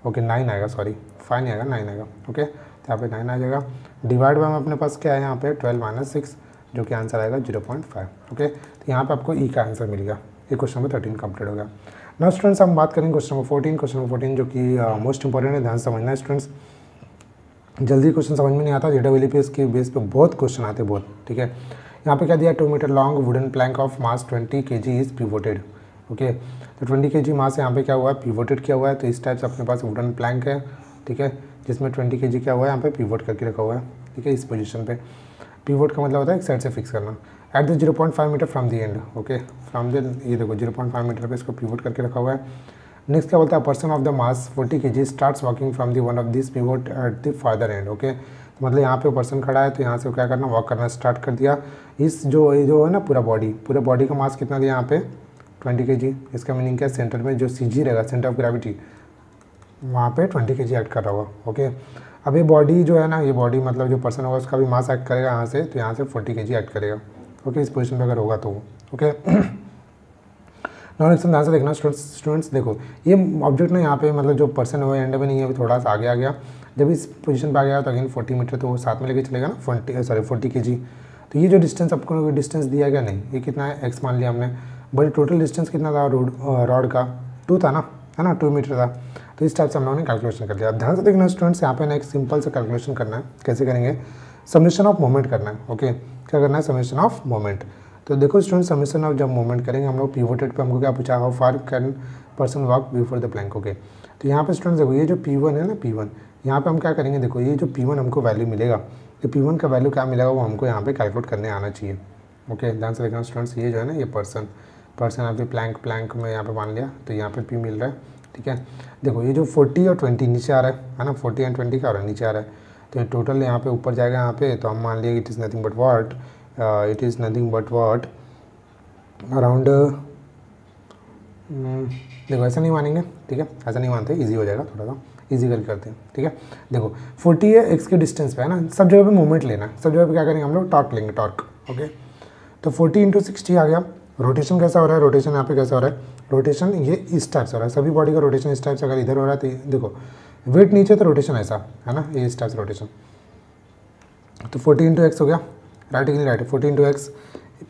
[SPEAKER 1] ओके 9 आएगा, सॉरी 5 नहीं आएगा 9 आएगा। ओके, तो यहाँ पे 9 आ जाएगा, डिवाइड बाय में अपने पास क्या है यहाँ पे 12 माइनस 6, जो कि आंसर आएगा 0.5। ओके, तो यहाँ पे आपको E का आंसर मिल गया। ये क्वेश्चन नंबर 13 कंप्लीट हो गया। नाउ स्टूडेंट्स हम बात करेंगे क्वेश्चन नंबर 14। क्वेश्चन नंबर 14 जो कि मोस्ट इंपॉर्टेंट है, ध्यान से समझना है स्टूडेंट्स, जल्दी क्वेश्चन समझ में नहीं आता, JEE के बेस पे बहुत क्वेश्चन आते हैं बहुत, ठीक है। यहाँ पे क्या दिया, 2 metre long wooden plank of mass 20 kg is pivoted. Okay, तो 20 kg मास यहाँ पे क्या हुआ है, पिवोटेड किया हुआ है, तो इस टाइप से अपने पास वुडन प्लैंक है, ठीक है, जिसमें 20 kg क्या हुआ है यहाँ पे पिवोट करके रखा हुआ है, ठीक है, इस पोजीशन पे। पिवोट का मतलब होता है एक साइड से फिक्स करना, at the 0.5 metre from the end. Okay, from the, ये देखो 0.5 मीटर पे इसको पिवोट करके रखा हुआ है। नेक्स्ट क्या बोलता है, person of the mass 40 kg starts walking from the one of this pivot at the father and. Okay, तो मतलब यहाँ पे पर्सन खड़ा है, तो यहाँ से क्या करना, वॉक करना स्टार्ट कर दिया। इस जो है ना पूरा बॉडी का मास कितना दिया यहाँ पे 20 kg। इसका मीनिंग क्या है, सेंटर में जो CG रहेगा, सेंटर ऑफ ग्रेविटी, वहाँ पे 20 kg एक्ट कर रहा होगा। ओके, अब ये बॉडी जो है ना, ये बॉडी मतलब जो पर्सन होगा उसका भी मास एक्ट करेगा यहाँ से, तो यहाँ से 40 kg एक्ट करेगा। ओके, इस पोजीशन पे अगर होगा तो। ओके, नॉन ध्यान से देखना स्टूडेंट्स, देखो ये ऑब्जेक्ट ना यहाँ पे मतलब जो पर्सन है एंड में नहीं है, अभी थोड़ा सा आगे आ गया, जब इस पोजीशन पे आ गया तो अगेन 40 मीटर तो वो साथ में लेके चलेगा ना, 40 kg। तो ये जो डिस्टेंस आपको डिस्टेंस दिया गया नहीं, ये कितना है, x मान लिया हमने, बट टोटल डिस्टेंस कितना था रॉड का 2 था ना, है ना, 2 मीटर था। तो इस टाइप से हम लोगों ने कैलकुलेशन कर लिया। अब ध्यान से देखना स्टूडेंट्स, यहाँ पे ना एक सिंपल सा कैलकुलेशन करना है, कैसे करेंगे, समेशन ऑफ मोमेंट करना है। ओके, क्या करना है, समेशन ऑफ मोमेंट। तो देखो स्टूडेंट, समेशन ऑफ जब मोमेंट करेंगे हम लोग, पिवोटेड पे हमको क्या पूछा, how far can person walk before the plank. Okay, तो यहाँ पे स्टूडेंट्स देखो, ये जो P1 है ना, P1 यहाँ पे हम क्या करेंगे, देखो ये जो P1 हमको वैल्यू मिलेगा, ये P1 का वैल्यू क्या मिलेगा वो हमको यहाँ पे कैलकुलेट करने आना चाहिए। ओके, ध्यान से देखना स्टूडेंट्स, ये जो है ना, ये पर्सन यहाँ पे प्लैंक में यहाँ पे मान लिया, तो यहाँ पे P मिल रहा है, ठीक है। देखो ये जो 40 और 20 नीचे आ रहा है ना, 40 एंड 20 क्या हो रहा है, नीचे आ रहा है, तो ये टोटल यहाँ पे ऊपर जाएगा यहाँ पे, तो हम मान लिया it is nothing but what around, देखो ऐसा नहीं मानेंगे, ठीक है, ऐसा नहीं मानते, इजी हो जाएगा, थोड़ा सा इजी करके करते हैं, ठीक है। देखो 40 है x के डिस्टेंस पे है ना, सब जगह पे मूवमेंट लेना है, सब जगह पे क्या करेंगे हम लोग, टॉर्क लेंगे, टॉर्क। ओके, तो 40 × 60 आ गया। रोटेशन कैसा हो रहा है, रोटेशन यहाँ पे कैसा हो रहा है, रोटेशन ये इस टाइप से हो रहा है, सभी बॉडी का रोटेशन इस टाइप से, अगर इधर हो रहा है तो देखो वेट नीचे तो रोटेशन ऐसा है ना, ये इस टाइप से रोटेशन। तो 40 × x हो गया, राइट के लिए राइट, 40 × x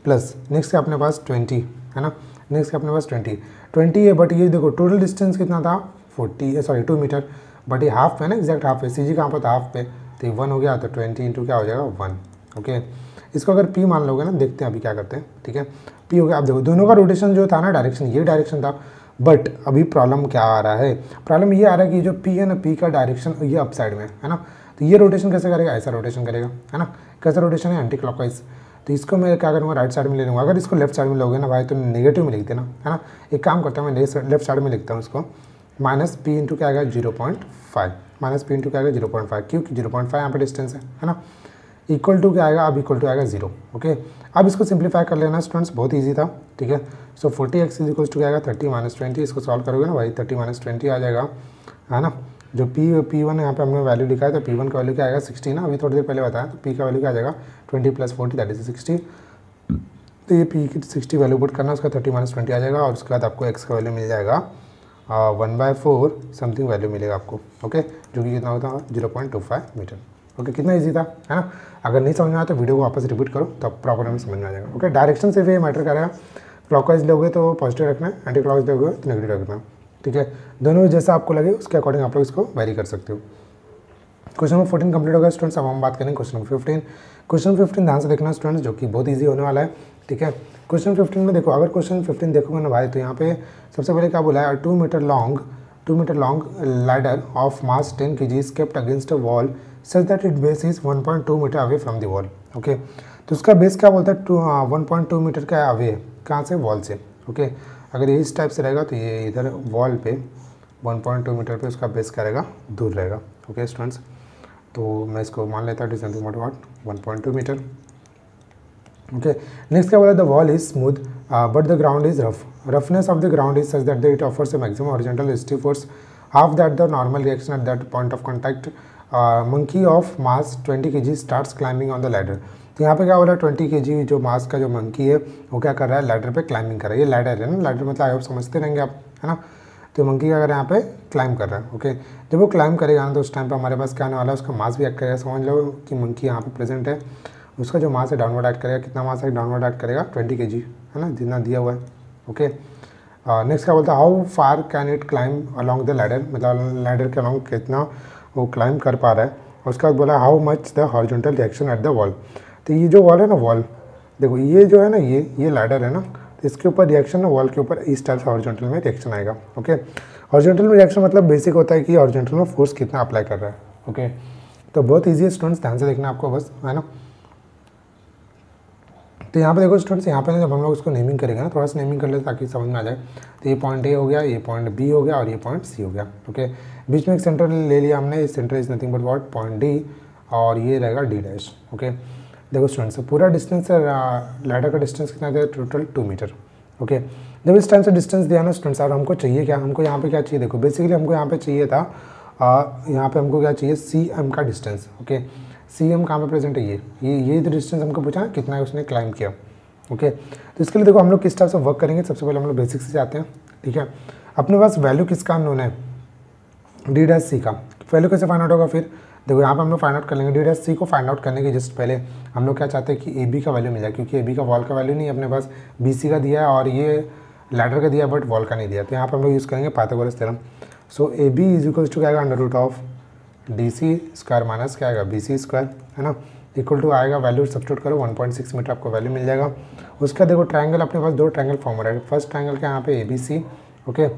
[SPEAKER 1] प्लस नेक्स्ट अपने पास 20 है ना, नेक्स्ट अपने पास 20 है, बट ये देखो टोटल डिस्टेंस कितना था 2 मीटर, बट ये हाफ पे है ना, एग्जैक्ट हाफ पे, CG कहाँ पर था, हाफ पे, तो 1 हो गया, तो 20 × क्या हो जाएगा 1। ओके, इसको अगर P मान लोगे ना, देखते हैं अभी क्या करते हैं, ठीक है। P हो गया। अब देखो दोनों का रोटेशन जो था ना, डायरेक्शन ये डायरेक्शन था, बट अभी प्रॉब्लम क्या आ रहा है, प्रॉब्लम ये आ रहा है कि जो P है ना, P का डायरेक्शन ये अप साइड में है ना, तो ये रोटेशन कैसे करेगा, ऐसा रोटेशन करेगा, है ना, कैसा रोटेशन है, एंटी क्लॉकवाइज। तो इसको मैं क्या करूँगा, राइट साइड में ले लूँगा। अगर इसको लेफ्ट साइड में लोगे ना भाई, तो नेगेटिव में लिख देना, है ना। एक काम करता हूँ मैं, लेफ्ट साइड में लिखता हूँ इसको, माइनस P × क्या आएगा 0.5, माइनस P × क्या आएगा 0.5, क्योंकि 0.5 यहाँ पे डिस्टेंस है ना, इक्वल टू क्या आएगा, अब इक्वल टू आएगा 0। ओके, अब इसको सिंप्लीफाई कर लेना स्टूडेंट्स, बहुत ईजी था, ठीक है। सो 40x = क्या आएगा 30 - 20, इसको सॉल्व करोगे ना भाई, 30 - 20 आ जाएगा, है ना। जो P1 यहाँ पे हमने वैल्यू लिखा है, तो P1 का वैल्यू क्या आएगा 60 ना, अभी थोड़ी देर पहले बताया, तो P का वैल्यू क्या आ जाएगा 20 + 40 दैट इज 60। तो ये पी की 60 वैल्यू पुट करना, उसका 30 - 20 आ जाएगा और उसके बाद आपको एक्स का वैल्यू मिल जाएगा 1/4 समथिंग वैल्यू मिलेगा आपको। ओके, जो कि कितना होता है 0.25 मीटर। ओके, कितना इजी था, है ना। अगर नहीं समझ में आया तो वीडियो को वापस रिपीट करो, तब प्रॉपर हमें समझ में आ जाएगा। ओके, डायरेक्शन से भी मैटर करेगा। क्लॉकवाइज लोगे तो पॉजिटिव रखना है, एंटी क्लॉकवाइज लोगे तो नेगेटिव रखना है। ठीक है, दोनों जैसा आपको लगे उसके अकॉर्डिंग आप लोग इसको वेरी कर सकते हो। क्वेश्चन नंबर 14 कंप्लीट होगा स्टूडेंट्स। अब हम बात करेंगे क्वेश्चन नंबर 15। क्वेश्चन 15 ध्यान से देखना स्टूडेंट्स, जो कि बहुत इजी होने वाला है। ठीक है, क्वेश्चन 15 में देखो, अगर क्वेश्चन 15 देखोगे ना भाई, तो यहाँ पे सबसे पहले क्या बोला है, 2 metre long ladder of mass 10 kg is kept against a wall such that its base is 1.2 metre away from the wall. Okay, तो उसका बेस क्या बोलता है, 1.2 मीटर का अवे है, कहाँ से, वॉल से। ओके, अगर ये इस टाइप से रहेगा तो ये इधर वॉल पे 1.2 मीटर पे उसका बेस क्या रहेगा, दूर रहेगा। ओके स्टूडेंट्स, तो मैं इसको मान लेता हूँ something what 1.2 metre. Okay, next क्या बोला, the wall is smooth but the ground is rough. Roughness of the ground is such that it offers a maximum horizontal stiff force half that the normal reaction at that point of contact. Monkey of mass 20 kg starts climbing on the ladder. तो यहाँ पे क्या बोला, 20 kg जो मास का जो monkey है वो क्या कर रहा है, लैडर पे क्लाइंबिंग कर रहा है। ये लैडर है ना, लैडर मतलब आप समझते रहेंगे आप, है ना। तो मंकी का अगर यहाँ पे क्लाइंब कर रहा है। ओके, जब वो क्लाइंब करेगा ना तो उस टाइम पे हमारे पास क्या आने वाला है, उसका मास भी ऐड करेगा। समझ लो कि मंकी यहाँ पे प्रेजेंट है, उसका जो मास है डाउनवर्ड ऐड करेगा। कितना मास है डाउनवर्ड ऐड करेगा, 20 kg, है ना, जितना दिया हुआ है। ओके, नेक्स्ट क्या बोलता है, how far can it climb along the ladder, मतलब लैडर के अलॉन्ग कितना वो क्लाइंब कर पा रहा है। और उसके बाद बोला how much the horizontal reaction at the wall. तो ये जो वॉल है ना, वॉल देखो ये जो है ना, ये लैडर है ना, तो इसके ऊपर रिएक्शन ना, वॉल के ऊपर इस टाइप से हॉरिजॉन्टल में रिएक्शन आएगा। ओके, हॉरिजॉन्टल में रिएक्शन मतलब बेसिक होता है कि हॉरिजॉन्टल में फोर्स कितना अप्लाई कर रहा है। ओके, तो बहुत ईजी है स्टूडेंट्स, ध्यान से देखना आपको बस, है ना। तो यहाँ पे देखो स्टूडेंट्स, यहाँ पे जब हम लोग इसको नेमिंग करेंगे ना, थोड़ा सा नेमिंग कर लेते ताकि समझ में आ जाए। तो ये पॉइंट ए हो गया, ये पॉइंट बी हो गया और ये पॉइंट सी हो गया। ओके, बीच में एक सेंटर ले लिया हमने, इस centre is nothing but what, point D, और ये रहेगा डी डैश। ओके, देखो स्टूडेंट्स, पूरा डिस्टेंस लैडर का डिस्टेंस कितना दिया, टोटल 2 मीटर। ओके, जब इस टाइम से डिस्टेंस दिया ना स्टूडेंट्स, और हमको चाहिए क्या, हमको यहाँ पे क्या चाहिए, देखो बेसिकली हमको यहाँ पे चाहिए था, यहाँ पे हमको क्या चाहिए, सी एम का डिस्टेंस। ओके, सी एम कहाँ पे प्रेजेंट है, ये तो डिस्टेंस हमको पूछा कितना है उसने क्लाइंब किया। ओके, तो इसके लिए देखो हम लोग किस टाइप से वर्क करेंगे। सबसे पहले हम लोग बेसिक से जाते हैं। ठीक है, अपने पास वैल्यू किसका अननोन है, डी डैश सी का। वैल्यू कैसे फाइंड आउट होगा, फिर देखो यहाँ पे हम लोग फाइंड आउट कर लेंगे। डी डैश सी को फाइंड आउट करने के जस्ट पहले हम लोग क्या चाहते हैं कि ए बी का वैल्यू मिल जाए, क्योंकि ए बी का वॉल का वैल्यू नहीं है अपने पास, बी सी का दिया है और ये लैडर का दिया बट वॉल का नहीं दिया। तो यहाँ पर हम लोग यूज़ करेंगे Pythagoras theorem. So A B is equals to क्या आएगा, under root of D C square minus क्या आएगा, बी सी स्क्वायर, है ना, इक्वल टू आएगा, वैल्यू सब्स्टिट्यूट करो 1.6 मीटर आपको वैल्यू मिल जाएगा। उसका देखो ट्रायंगल अपने पास दो ट्रायंगल फॉर्म हो रहा है। फर्स्ट ट्रायंगल का यहाँ पे A B C, okay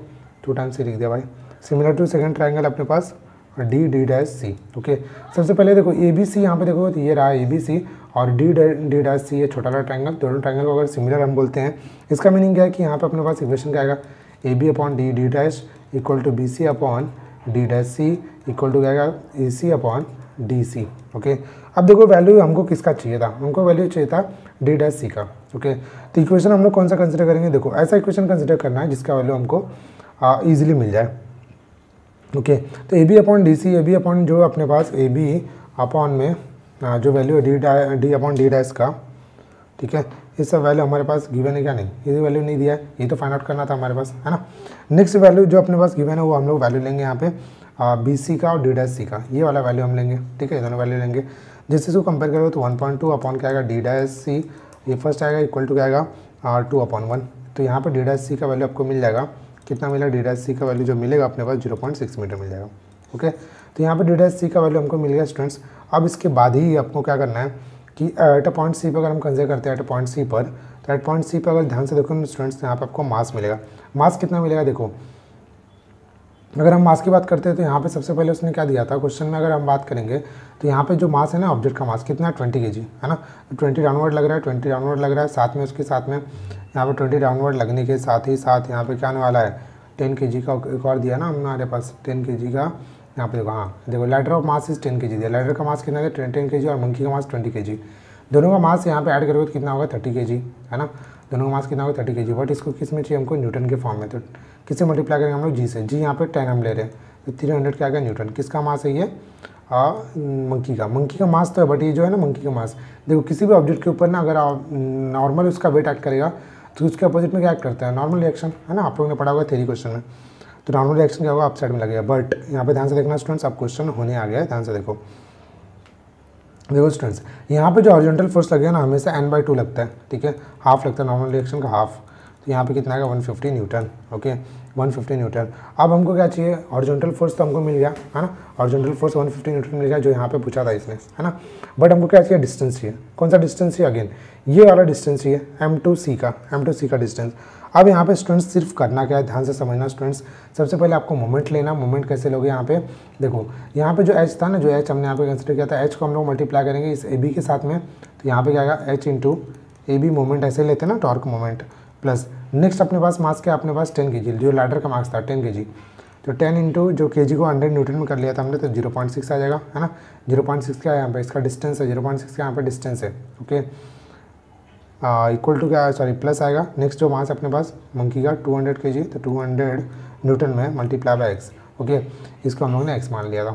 [SPEAKER 1] 2 times C लिख दिया भाई, सिमिलर टू सेकंड ट्रायंगल अपने पास D D dash C. Okay, सबसे पहले देखो ए बी सी यहाँ पे देखो तो ये रहा ए बी सी और डी डैश सी ये छोटा वाला ट्रायंगल। दोनों ट्रायंगल को अगर सिमिलर हम बोलते हैं, इसका मीनिंग क्या है कि यहाँ पे अपने पास इक्वेशन क्या आएगा, A B upon D D dash equal to B C upon D dash C equal to क्या आएगा, A C upon D C. Okay, अब देखो वैल्यू हमको किसका चाहिए था, हमको वैल्यू चाहिए था डी डैश सी का। ओके, तो इक्वेशन हम लोग कौन सा कंसिडर करेंगे, देखो ऐसा इक्वेशन कंसिडर करना है जिसका वैल्यू हमको ईजिली मिल जाए। ओके, तो A B upon D C, A B upon जो अपने पास ए बी अपॉन में जो वैल्यू है डी अपॉन डी डैश का, ठीक है, ये सब वैल्यू हमारे पास गिवन है क्या, नहीं ये वैल्यू नहीं दिया है, ये तो फाइंड आउट करना था हमारे पास, है ना। नेक्स्ट वैल्यू जो अपने पास गिवन है वो हम लोग वैल्यू लेंगे यहाँ पे बी सी का और डी डैश सी का, ये वाला वैल्यू हम लेंगे। ठीक है, दोनों वैल्यू लेंगे, जिससे इसको कंपेयर करोगे तो 1.2 अपॉन क्या आएगा, डी डैश सी, ये फर्स्ट आएगा इक्वल टू क्या आएगा 2/1। तो यहाँ पर डी डैश सी का वैल्यू आपको मिल जाएगा, कितना मिला, डी डैश सी का वैल्यू जो मिलेगा अपने पास 0.6 मीटर मिल जाएगा। ओके, तो यहाँ पर डी डैश सी का वैल्यू हमको मिल गया स्टूडेंट्स। अब इसके बाद ही आपको क्या करना है कि एट अ पॉइंट सी पर अगर हम कंसिडर करते हैं एट अ पॉइंट सी पर, तो एट पॉइंट सी पर अगर ध्यान से देखो स्टूडेंट्स, यहाँ पे आपको मास मिलेगा। मास कितना मिलेगा, देखो अगर हम मास की बात करते हैं तो यहाँ पे सबसे पहले उसने क्या दिया था क्वेश्चन में, अगर हम बात करेंगे तो यहाँ पे जो मास है ना ऑब्जेक्ट का मास कितना है 20 kg, है ना। 20 डाउनवर्ड लग रहा है, 20 डाउनवर्ड लग रहा है, साथ में उसके साथ में यहाँ पे 20 डाउनवर्ड लगने के साथ ही साथ यहाँ पे क्या आने वाला है 10 kg का एक और दिया ना हमारे पास 10 kg का। यहाँ पे देखो, हाँ देखो ladder of mass is 10 kg दिया, लैडर का मास कितना है 10 kg और मंकी का मास 20 kg। दोनों का मास यहाँ पे ऐड करोगे तो कितना होगा 30 kg, है ना। दोनों का मास कितना होगा 30 kg, बट इसको किस में चाहिए हमको, न्यूटन के फॉर्म में। तो किससे मल्टीप्लाई करेंगे हम लोग, जी से, जी यहाँ पे 10 हम ले रहे हैं तो 300 क्या आएगा न्यूटन। किसका मास है ये, मंकी का मास तो है, बट ये जो है ना मंकी का मास, देखो किसी भी ऑब्जेक्ट के ऊपर ना अगर नॉर्मल उसका वेट एक्ट करेगा तो उसके अपोजिट में क्या एक्ट करता है, नॉर्मल रिएक्शन, है ना, आप लोगों ने पढ़ा होगा थ्योरी क्वेश्चन में। तो नॉर्मल रिएक्शन क्या होगा, अप साइड में लगेगा। बट यहाँ पे ध्यान से देखना स्टूडेंट्स, अब क्वेश्चन होने आ गया है, ध्यान से देखो स्टूडेंट्स, यहाँ पे जो हॉरिजॉन्टल फोर्स लगेगा ना हमेशा n/2 लगता है, ठीक है, हाफ लगता है नॉर्मल रिएक्शन का हाफ। तो यहाँ पे कितना आएगा 150 न्यूटन, ओके 150 न्यूटन। अब हमको क्या चाहिए, हॉरिजॉन्टल फोर्स तो हमको मिल गया, है ना, हॉरिजॉन्टल फोर्स 150 न्यूटन मिल गया जो यहाँ पे पूछा था इसने, है ना। बट हमको क्या चाहिए, डिस्टेंस चाहिए। कौन सा डिस्टेंस चाहिए, अगेन ये वाला डिस्टेंस चाहिए, m2c का डिस्टेंस। अब यहाँ पे स्टूडेंट्स सिर्फ करना क्या है, ध्यान से समझना स्टूडेंट्स। सबसे पहले आपको मोमेंट लेना, मोमेंट कैसे लोगे, यहाँ पे देखो, यहाँ पे जो h था ना, जो h हमने यहाँ पे कंसिडर किया था, h को हम लोग मल्टीप्लाई करेंगे इस AB के साथ में, तो यहाँ पे क्या आएगा h इंटू AB मोमेंट, ऐसे लेते हैं ना टॉर्क मोमेंट, प्लस नेक्स्ट अपने पास मास क्या, अपने पास 10 kg, जो लैडर का मास था 10 kg, तो 10 इंटू जो kg को 100 न्यूटन में कर लिया था हमने, तो 0.6 आ जाएगा, है ना। 0.6 क्या है यहाँ पे, इसका डिस्टेंस है, 0.6 का यहाँ पे डिस्टेंस है, ओके। इक्वल टू क्या, सॉरी प्लस आएगा। नेक्स्ट जो मास अपने पास मंकी का 200 kg, तो 200 न्यूटन में मल्टीप्लाई बाय x, ओके, इसको हम लोगों ने x मान लिया था,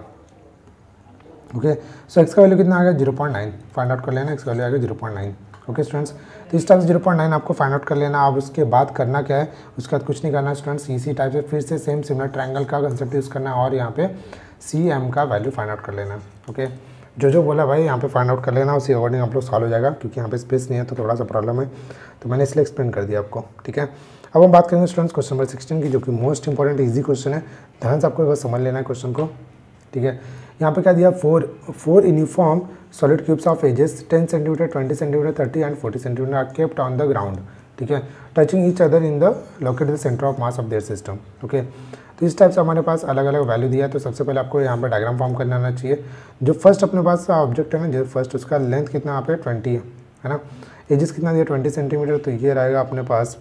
[SPEAKER 1] ओके। सो x का वैल्यू कितना आ गया 0.9, फाइंड आउट कर लेना, x का वैल्यू आ गया 0.9, ओके स्टूडेंट्स। तो इस टाइप से 0.9 आपको फाइंड आउट कर लेना। अब उसके बाद करना क्या है, उसके बाद कुछ नहीं करना स्टूडेंट्स, इसी टाइप से फिर से सेम सिमिलर ट्रायंगल का कंसेप्ट यूज़ करना है और यहाँ पे CM का वैल्यू फाइंड आउट कर लेना, ओके। जो बोला भाई यहाँ पे फाइंड आउट कर लेना, उसी अकॉर्डिंग आप लोग सॉल्व हो जाएगा, क्योंकि यहाँ पे स्पेस नहीं है तो थोड़ा सा प्रॉब्लम है, तो मैंने इसलिए एक्सप्लेन कर दिया आपको, ठीक है। अब हम बात करेंगे स्टूडेंट्स क्वेश्चन नंबर 16 की, जो कि मोस्ट इंपॉर्टेंट इजी क्वेश्चन है। ध्यान से आपको बस समझ लेना है क्वेश्चन को, ठीक है। यहाँ पे क्या दिया, four uniform solid cubes of edges 10 centimetre, 20 centimetre, 30 and 40 centimetre are kept on the ground, ठीक है, touching each other in the located centre of mass of their system, okay. तो इस टाइप से हमारे पास अलग अलग वैल्यू दिया है। तो सबसे पहले आपको यहाँ पर डायग्राम फॉर्म करना आना चाहिए। जो फर्स्ट अपने पास ऑब्जेक्ट है ना, जो फर्स्ट, उसका लेंथ कितना यहाँ पे 20 है ना, एजेस कितना दिया 20 सेंटीमीटर, तो ये रहेगा अपने पास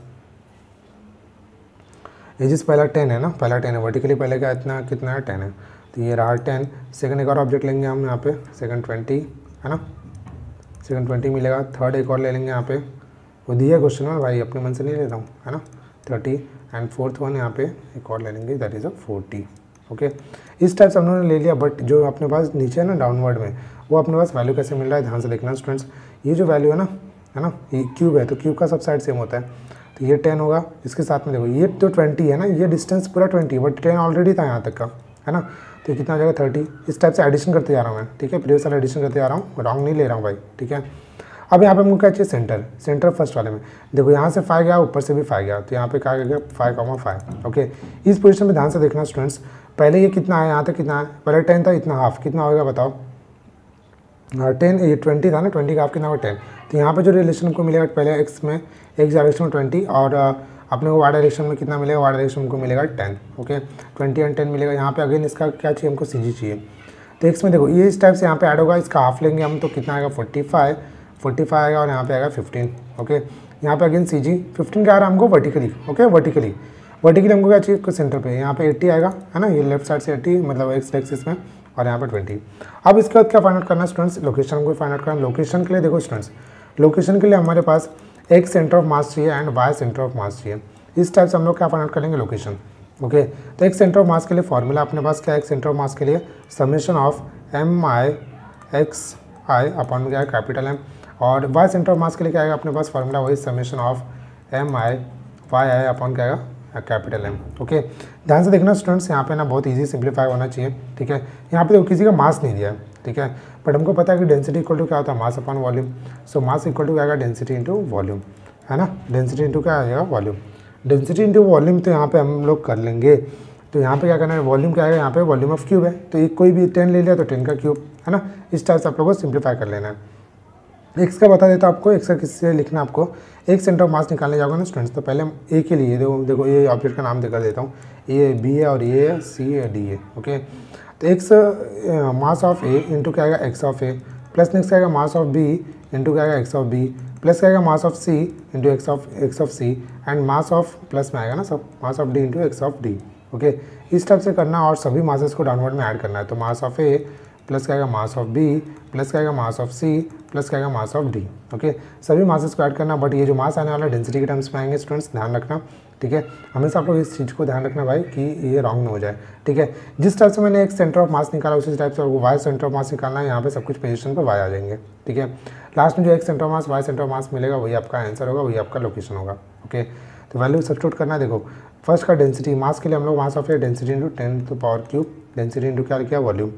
[SPEAKER 1] एजेस पहला 10 है ना, पहला 10 है, वर्टिकली पहले का इतना कितना है 10 है, तो ये रहा 10। सेकंड एक और ऑब्जेक्ट लेंगे हम यहाँ पे, सेकंड 20 है ना, सेकंड 20 मिलेगा। थर्ड एक और ले लेंगे यहाँ पे, वो दिया क्वेश्चन में भाई, अपने मन से नहीं ले रहा हूँ, है ना, 30। एंड फोर्थ वन यहाँ पे एक और ले लेंगे, दैट इज़ 40, ओके। इस टाइप से हम लोगों ने ले लिया। बट जो अपने पास नीचे है ना डाउनवर्ड में, वो अपने पास वैल्यू कैसे मिल रहा है, ध्यान से देखना स्टूडेंट्स। ये जो वैल्यू है ना, ये क्यूब है, तो क्यूब का सब साइड सेम होता है, तो ये 10 होगा। इसके साथ में देखो ये तो 20 है ना, ये डिस्टेंस पूरा 20, बट 10 ऑलरेडी था यहाँ तक का, है ना, तो कितना हो जाएगा 30। इस टाइप से एडिशन करते जा रहा हूँ मैं, ठीक है, प्रीवियस वाला एडिशन करते जा रहा हूँ, रॉन्ग नहीं ले रहा हूँ भाई, ठीक है। अब यहाँ पे हमको क्या चाहिए, सेंटर फर्स्ट वाले में देखो, यहाँ से 5 गया, ऊपर से भी 5 गया, तो यहाँ पे क्या गया 5,5, ओके। इस पोजीशन में ध्यान से देखना स्टूडेंट्स, पहले ये कितना है, यहाँ तक कितना है, पहले 10 था, इतना हाफ कितना होगा बताओ, 10, ये 20 था ना, 20 का हाफ कितना होगा 10। तो यहाँ पे जो रिलेशन हमको मिलेगा, पहले एक्स डायरेक्शन में 20 और अपने को वाई डायरेक्शन में कितना मिलेगा, वाई डायरेक्शन हमको मिलेगा 10, ओके, 20 एंड 10 मिलेगा। यहाँ पे अगेन इसका क्या चाहिए हमको, CG चाहिए। तो एक्स में देखो ये इस टाइप से यहाँ पे ऐड होगा, इसका हाफ लेंगे हम, तो कितना आएगा 45 आएगा, और यहाँ पे आएगा 15, ओके। यहाँ पे अगेन CG 15 क्या आ रहा है हमको वर्टिकली, ओके, वर्टिकली हमको क्या चाहिए सेंटर पे, यहाँ पे 80 आएगा, है ना, ये लेफ्ट साइड से 80 मतलब एक्स एक्सिस में, और यहाँ पे 20। अब इसके बाद क्या फाइंड आउट करना स्टूडेंट्स, लोकेशन को फाइंड आउट करना। लोकेशन के लिए देखो स्टूडेंट्स, लोकेशन के लिए हमारे पास एक्स सेंटर ऑफ मास चाहिए and Y centre of mass चाहिए। इस टाइप से हम लोग क्या फाइंड आउट करेंगे, लोकेशन, ओके। तो एक्स सेंटर ऑफ मास के लिए फॉर्मूला अपने पास क्या है, एक्स सेंटर ऑफ मास के लिए समेशन ऑफ MI/XI अपॉन क्या है कैपिटल M, और वाई सेंटर ऑफ मास के लिए क्या आएगा अपने पास फॉर्मूला, वही समेशन ऑफ MI/YI अपॉन क्या आएगा कैपिटल M, ओके। ध्यान से देखना स्टूडेंट्स, यहाँ पे ना बहुत इजी सिंप्लीफाई होना चाहिए, ठीक है। यहाँ पे देखो किसी का मास नहीं दिया है, ठीक है, बट हमको पता है कि डेंसिटी इक्वल टू क्या होता है, mass upon volume. So mass equal to क्या आएगा, डेंसिटी इंटू वॉल्यूम, है ना, डेंसिटी इंटू क्या आएगा वॉल्यूम, डेंसिटी इंटू वॉल्यूम। तो यहाँ पे हम लोग कर लेंगे, तो यहाँ पे क्या करना है, वॉल्यूम क्या आएगा, यहाँ पे वॉल्यूम ऑफ क्यूब है, तो एक कोई भी 10 ले लिया तो 10 का क्यूब, है ना। इस टाइप से आप लोगों को सिंप्लीफाई कर लेना है। एक्स का बता देता हूँ आपको, एक्स का किससे लिखना आपको, एक सेंटर ऑफ मास निकालने जाओगे ना स्टूडेंट्स, तो पहले हम ए के लिए देखो ये ऑब्जेक्ट का नाम देकर देता हूँ, ए बी है और ये है सी है डी है, ओके। तो x mass of A into क्या आएगा x of A, plus next आएगा मास ऑफ बी इंटू क्या आएगा एक्स ऑफ बी, प्लस क्या आएगा mass of C into X of C, and mass of plus में आएगा ना सब, mass of D into X of D, okay. इस टाइप से करना और सभी मासेस को डाउनवर्ड में ऐड करना है। तो मास ऑफ ए प्लस क्या आएगा मास ऑफ बी, प्लस क्या आएगा मास ऑफ सी, प्लस क्या आएगा मास ऑफ डी, ओके। सभी मासेस को ऐड करना, बट ये जो मास आने वाला डेंसिटी के टर्म्स में आएंगे स्टूडेंट्स, ध्यान रखना। ठीक है। हमेशा आप लोग इस चीज़ को ध्यान रखना भाई कि ये रॉन्ग ना हो जाए, ठीक है। जिस टाइप से मैंने एक सेंटर ऑफ मास निकाला उसी टाइप से वाई सेंटर ऑफ मास निकालना है, यहाँ पे सब कुछ पोजीशन पर वाई आ जाएंगे, ठीक है। लास्ट में जो एक centre of mass Y centre of mass मिलेगा वही आपका आंसर होगा, वही आपका लोकेशन होगा, ओके। तो वैल्यू सब्स्टिट्यूट करना है। देखो फर्स्ट का डेंसिटी मास के लिए हम लोग mass of A density into 10⁻³ density into क्या किया वॉल्यूम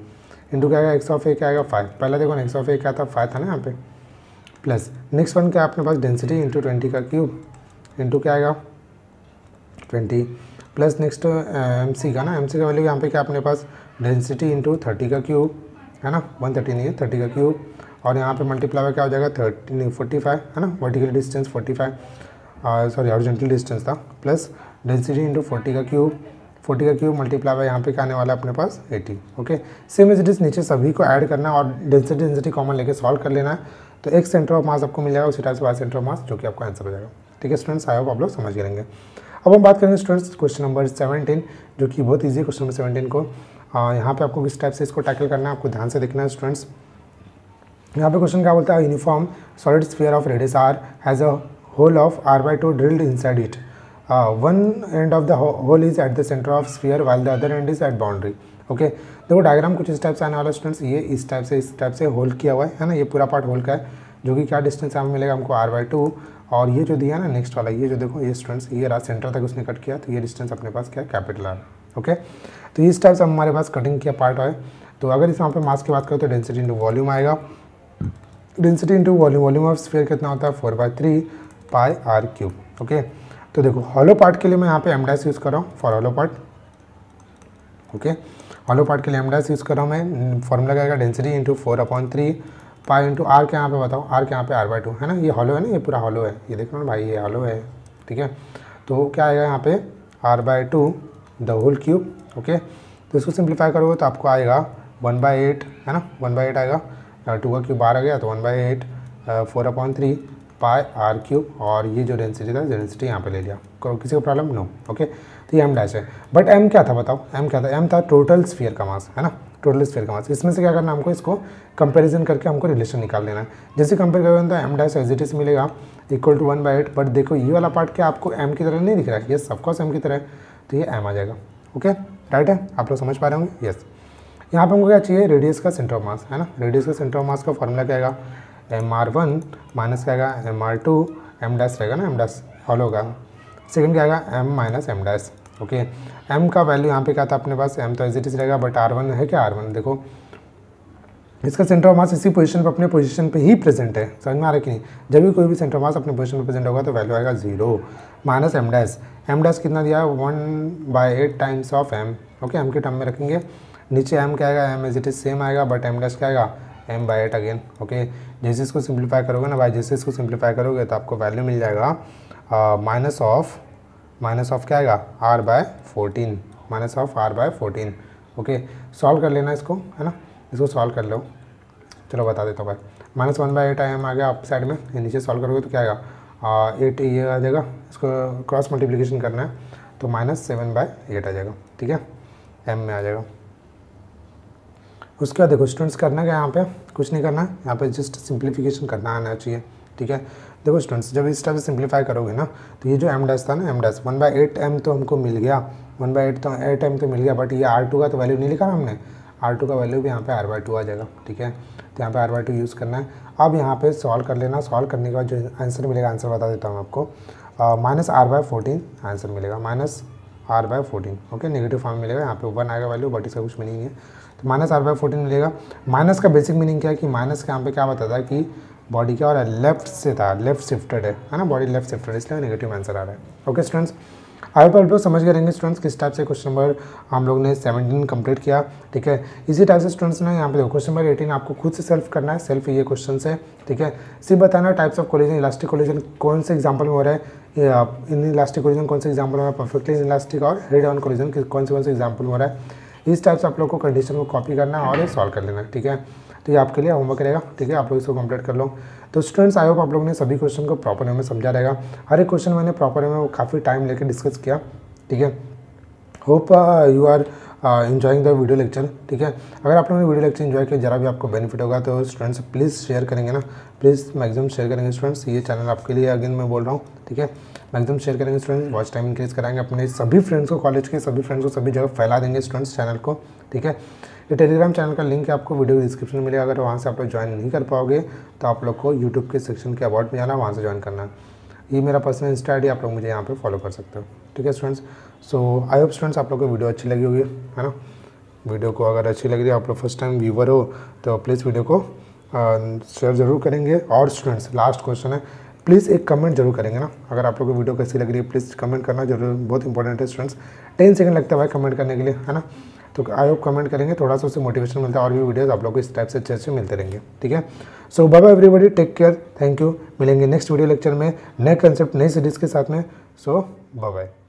[SPEAKER 1] इंटू क्या आएगा एक्स ऑफ ए क्या आएगा 5। पहले देखो ना एक्स ऑफ ए क्या था 5 था ना यहाँ पे, प्लस नेक्स्ट वन क्या अपने पास डेंसिटी इंटू 20 का क्यूब इंटू क्या आएगा 20 प्लस नेक्स्ट एम सी का ना, एम सी का वैल्यू यहाँ पे क्या अपने पास डेंसिटी इंटू 30 का क्यूब है ना, 130 नहीं है 30 का क्यूब, और यहाँ पे मल्टीप्लाई क्या हो जाएगा 45 है ना, vertical distance 45 sorry horizontal distance था, प्लस डेंसिटी इंटू 40 का क्यूब मल्टीप्लाई यहाँ पे क्या आने वाला है अपने पास 80, okay. Same as it is नीचे सभी को ऐड करना है और डेंसिटी कॉमन लेके सॉल्व कर लेना है, तो एक सेंटर ऑफ मास आपको मिल जाएगा, उसी टाइप से वाई सेंटर ऑफ मास जो कि आपका आंसर हो जाएगा, ठीक है स्टूडेंट्स। आई होप आप लोग समझ लेंगे। अब हम बात करेंगे स्टूडेंट्स क्वेश्चन नंबर 17 जो कि बहुत ईजी है। क्वेश्चन नंबर 17 को यहाँ पे आपको किस टाइप से इसको टैकल करना है आपको ध्यान से देखना है स्टूडेंट्स। यहाँ पे क्वेश्चन क्या बोलता है, uniform solid sphere of radius R has a hole of r/2 drilled inside it, one end of the hole is at the centre of sphere while the other end is at boundary, okay. देखो diagram कुछ इस type से आने वाला students, ये इस type से whole किया हुआ है ना, ये पूरा पार्ट होल का है, जो कि क्या डिस्टेंस हमें मिलेगा हमको r/2, और ये जो दिया ना नेक्स्ट वाला ये जो देखो ये स्टूडेंट्स ये रहा सेंटर तक उसने कट किया, तो ये डिस्टेंस अपने पास क्या है कैपिटल आर, ओके। तो इस टाइप से हमारे पास कटिंग किया पार्ट है। तो अगर इस यहाँ पे मास की बात करें तो डेंसिटी इंटू वॉल्यूम आएगा, density into volume of sphere कितना होता है 4/3 पाई r³, ओके। तो देखो हॉलो पार्ट के लिए मैं यहाँ पे m' यूज़ कर रहा हूँ for hollow part, okay. Hollow part के लिए m' यूज़ कर रहा हूँ मैं, फॉर्मूला क्या आएगा density into 4/3 pi into R के यहाँ पे बताओ, आर के यहाँ पे r/2 है ना, ये हॉलो है ना, ये पूरा हॉलो है, ये देखो ना भाई ये हॉलो है, ठीक है। तो क्या आएगा यहाँ पे r/2 the whole cube, okay. तो इसको सिंप्लीफाई करोगे तो आपको आएगा 1/8 है ना, 1/8 आएगा, 2 का क्यूब बाहर आ गया तो 1/8 4/3 पाई r³, और ये जो डेंसिटी था डेंसिटी यहाँ पे ले लिया, किसी को प्रॉब्लम नो, ओके। तो ये m' है, बट m क्या था बताओ, m क्या था, m था टोटल स्फीयर का मास है ना, टोटल स्फीयर का मास। इसमें से क्या करना हमको, इसको कंपैरिजन करके हमको रिलेशन निकाल लेना है। जैसे कंपेयर करोगे तो m' एज इट इज मिलेगा इक्वल टू 1/8, बट देखो ये वाला पार्ट क्या आपको m की तरह नहीं दिख रहा है, यस ऑफकोर्स m की तरह, तो ये m आ जाएगा, ओके राइट है, आप लोग समझ पा रहे होंगे, यस। यहाँ पर हमको क्या चाहिए, रेडियस का सेंटर ऑफ मास है ना, रेडियस का सेंटर ऑफ मास का फॉर्मूला क्या आएगा mr1 माइनस क्या आएगा mr2, m' रहेगा ना, m' हॉलो का, सेकंड क्या आएगा m minus m', okay. m का वैल्यू यहाँ पे क्या था अपने पास, m तो एज इट इज रहेगा, बट r1 है क्या, r1 देखो इसका सेंटर ऑफ मास इसी पोजीशन पे अपने पोजीशन पे ही प्रेजेंट है, समझ में आ रहा है कि नहीं। जब भी कोई भी सेंटर ऑफ मास अपने पोजीशन पे प्रेजेंट होगा तो वैल्यू आएगा 0 माइनस m' कितना दिया है 1/8 times of m, okay. m के टर्म में रखेंगे, नीचे m क्या आएगा m as it is same आएगा, बट m' क्या आएगा m/8 अगेन, ओके। जैसे इसको सिंप्लीफाई करोगे ना भाई, जैसे इसको सिंप्लीफाई करोगे तो आपको वैल्यू मिल जाएगा माइनस ऑफ क्या आएगा r/14, minus of r/14, okay. Solve कर लेना इसको है ना, इसको सॉल्व कर लो, चलो बता देता हूँ भाई। माइनस 1/8 आ गया आप साइड में, ये नीचे सॉल्व करोगे तो क्या आएगा 8 ये आ जाएगा, इसको क्रॉस मल्टीप्लिकेशन करना है तो -7/8 आ जाएगा, ठीक है, m में आ जाएगा। उसके बाद देखो स्टूडेंट्स करना क्या, यहाँ पे कुछ नहीं करना, यहाँ पे जस्ट सिंप्लीफिकेशन करना आना चाहिए, ठीक है। देखो स्टूडेंट्स जब इस टाइप से सिंप्लीफाई करोगे ना तो ये जो m' था ना, m' 1/8m तो हमको मिल गया, 1/8m तो मिल गया, बट ये r2 का तो वैल्यू नहीं लिखा ना हमने, r2 का वैल्यू भी यहाँ पे r/2 आ जाएगा, ठीक है। तो यहाँ पे r/2 यूज़ करना है। अब यहाँ पे सॉल्व कर लेना, सॉल्व करने के बाद जो आंसर मिलेगा, आंसर बता देता हूँ आपको, -r/14 आंसर मिलेगा, -r/14, ओके। नेगेटिव फॉर्म मिलेगा, यहाँ पे 1 आएगा वैल्यू, बट इसका कुछ मीनिंग नहीं है, तो -r/14 मिलेगा। माइनस का बेसिक मीनिंग क्या है कि माइनस के यहाँ पे क्या बताता है कि बॉडी क्या हो रहा है, लेफ्ट से था, लेफ्ट शिफ्टेड है ना, बॉडी लेफ्ट शिफ्टेड, इसलिए नेगेटिव आंसर आ रहा है, ओके स्टूडेंट्स। आई होप आप लोग समझ गए रहेंगे स्टूडेंट्स किस टाइप से क्वेश्चन नंबर हम लोग ने 17 कंप्लीट किया, ठीक है। इसी टाइप से स्टूडेंट्स ने यहाँ पे देखो क्वेश्चन नंबर 18 आपको खुद से सेल्फ करना है, सेल्फ ये क्वेश्चन है, ठीक है। सिर्फ बताना types of collision, elastic collision कौन से एग्जाम्पल में हो रहा है, इन इलास्टिक कोलिजन कौन से एग्जाम्पल में हो रहा है, परफेक्टली इलास्टिक और हेड ऑन कोलिजन कौन से एग्जाम्पल में हो रहा है, इस टाइप से आप लोग को कंडीशन को कॉपी करना है और सॉल्व कर लेना है, ठीक है। तो ये आपके लिए होमवर्क रहेगा, ठीक है, आप लोग इसको कंप्लीट कर लो। तो स्टूडेंट्स आई होप आप लोगों ने सभी क्वेश्चन को प्रॉपर वे में समझा रहेगा, हर एक क्वेश्चन मैंने प्रॉपर वे में काफ़ी टाइम लेकर डिस्कस किया, ठीक है। Hope you are enjoying the video lecture. ठीक है, अगर आप लोगों ने वीडियो लेक्चर इन्जॉय किया, जरा भी आपको बेनिफिट होगा तो स्टूडेंट्स प्लीज़ शेयर करेंगे ना, प्लीज़ मैक्सिमम शेयर करेंगे स्टूडेंट्स। ये चैनल आपके लिए अगेन मैं बोल रहा हूँ। ठीक है, मैक्सिमम शेयर करेंगे स्टूडेंट्स, वॉच टाइम इंक्रीज कराएंगे, अपने सभी फ्रेंड्स को, कॉलेज के सभी फ्रेंड्स को सभी जगह फैला देंगे स्टूडेंट्स चैनल को। ठीक है, ये टेलीग्राम चैनल का लिंक है आपको वीडियो डिस्क्रिप्शन में मिलेगा। अगर वहाँ से आप लोग ज्वाइन नहीं कर पाओगे तो आप लोग को यूट्यूब के सेक्शन के अबाउट में जाना, वहाँ से ज्वाइन करना। ये मेरा पर्सनल इंस्टा आईडी, आप लोग मुझे यहाँ पे फॉलो कर सकते हो। ठीक है students, so I hope students आप लोग को वीडियो अच्छी लगी होगी, है ना। वीडियो को अगर अच्छी लग रही है, आप लोग फर्स्ट टाइम व्यूवर हो तो प्लीज़ वीडियो को शेयर ज़रूर करेंगे। और स्टूडेंट्स लास्ट क्वेश्चन है, प्लीज़ एक कमेंट जरूर करेंगे ना, अगर आप लोग को वीडियो कैसी लग रही है प्लीज़ कमेंट करना जरूर, बहुत इंपॉर्टेंट है स्टूडेंट्स। 10 सेकंड लगता है भाई कमेंट करने के लिए, है ना। तो आई होप कमेंट करेंगे, थोड़ा सा उससे मोटिवेशन मिलता है, और भी वीडियोस आप लोग को इस टाइप से अच्छे अच्छे मिलते रहेंगे। ठीक है, so bye bye everybody, take care, thank you. मिलेंगे नेक्स्ट वीडियो लेक्चर में नए कंसेप्ट नए सीरीज़ के साथ में। So bye bye.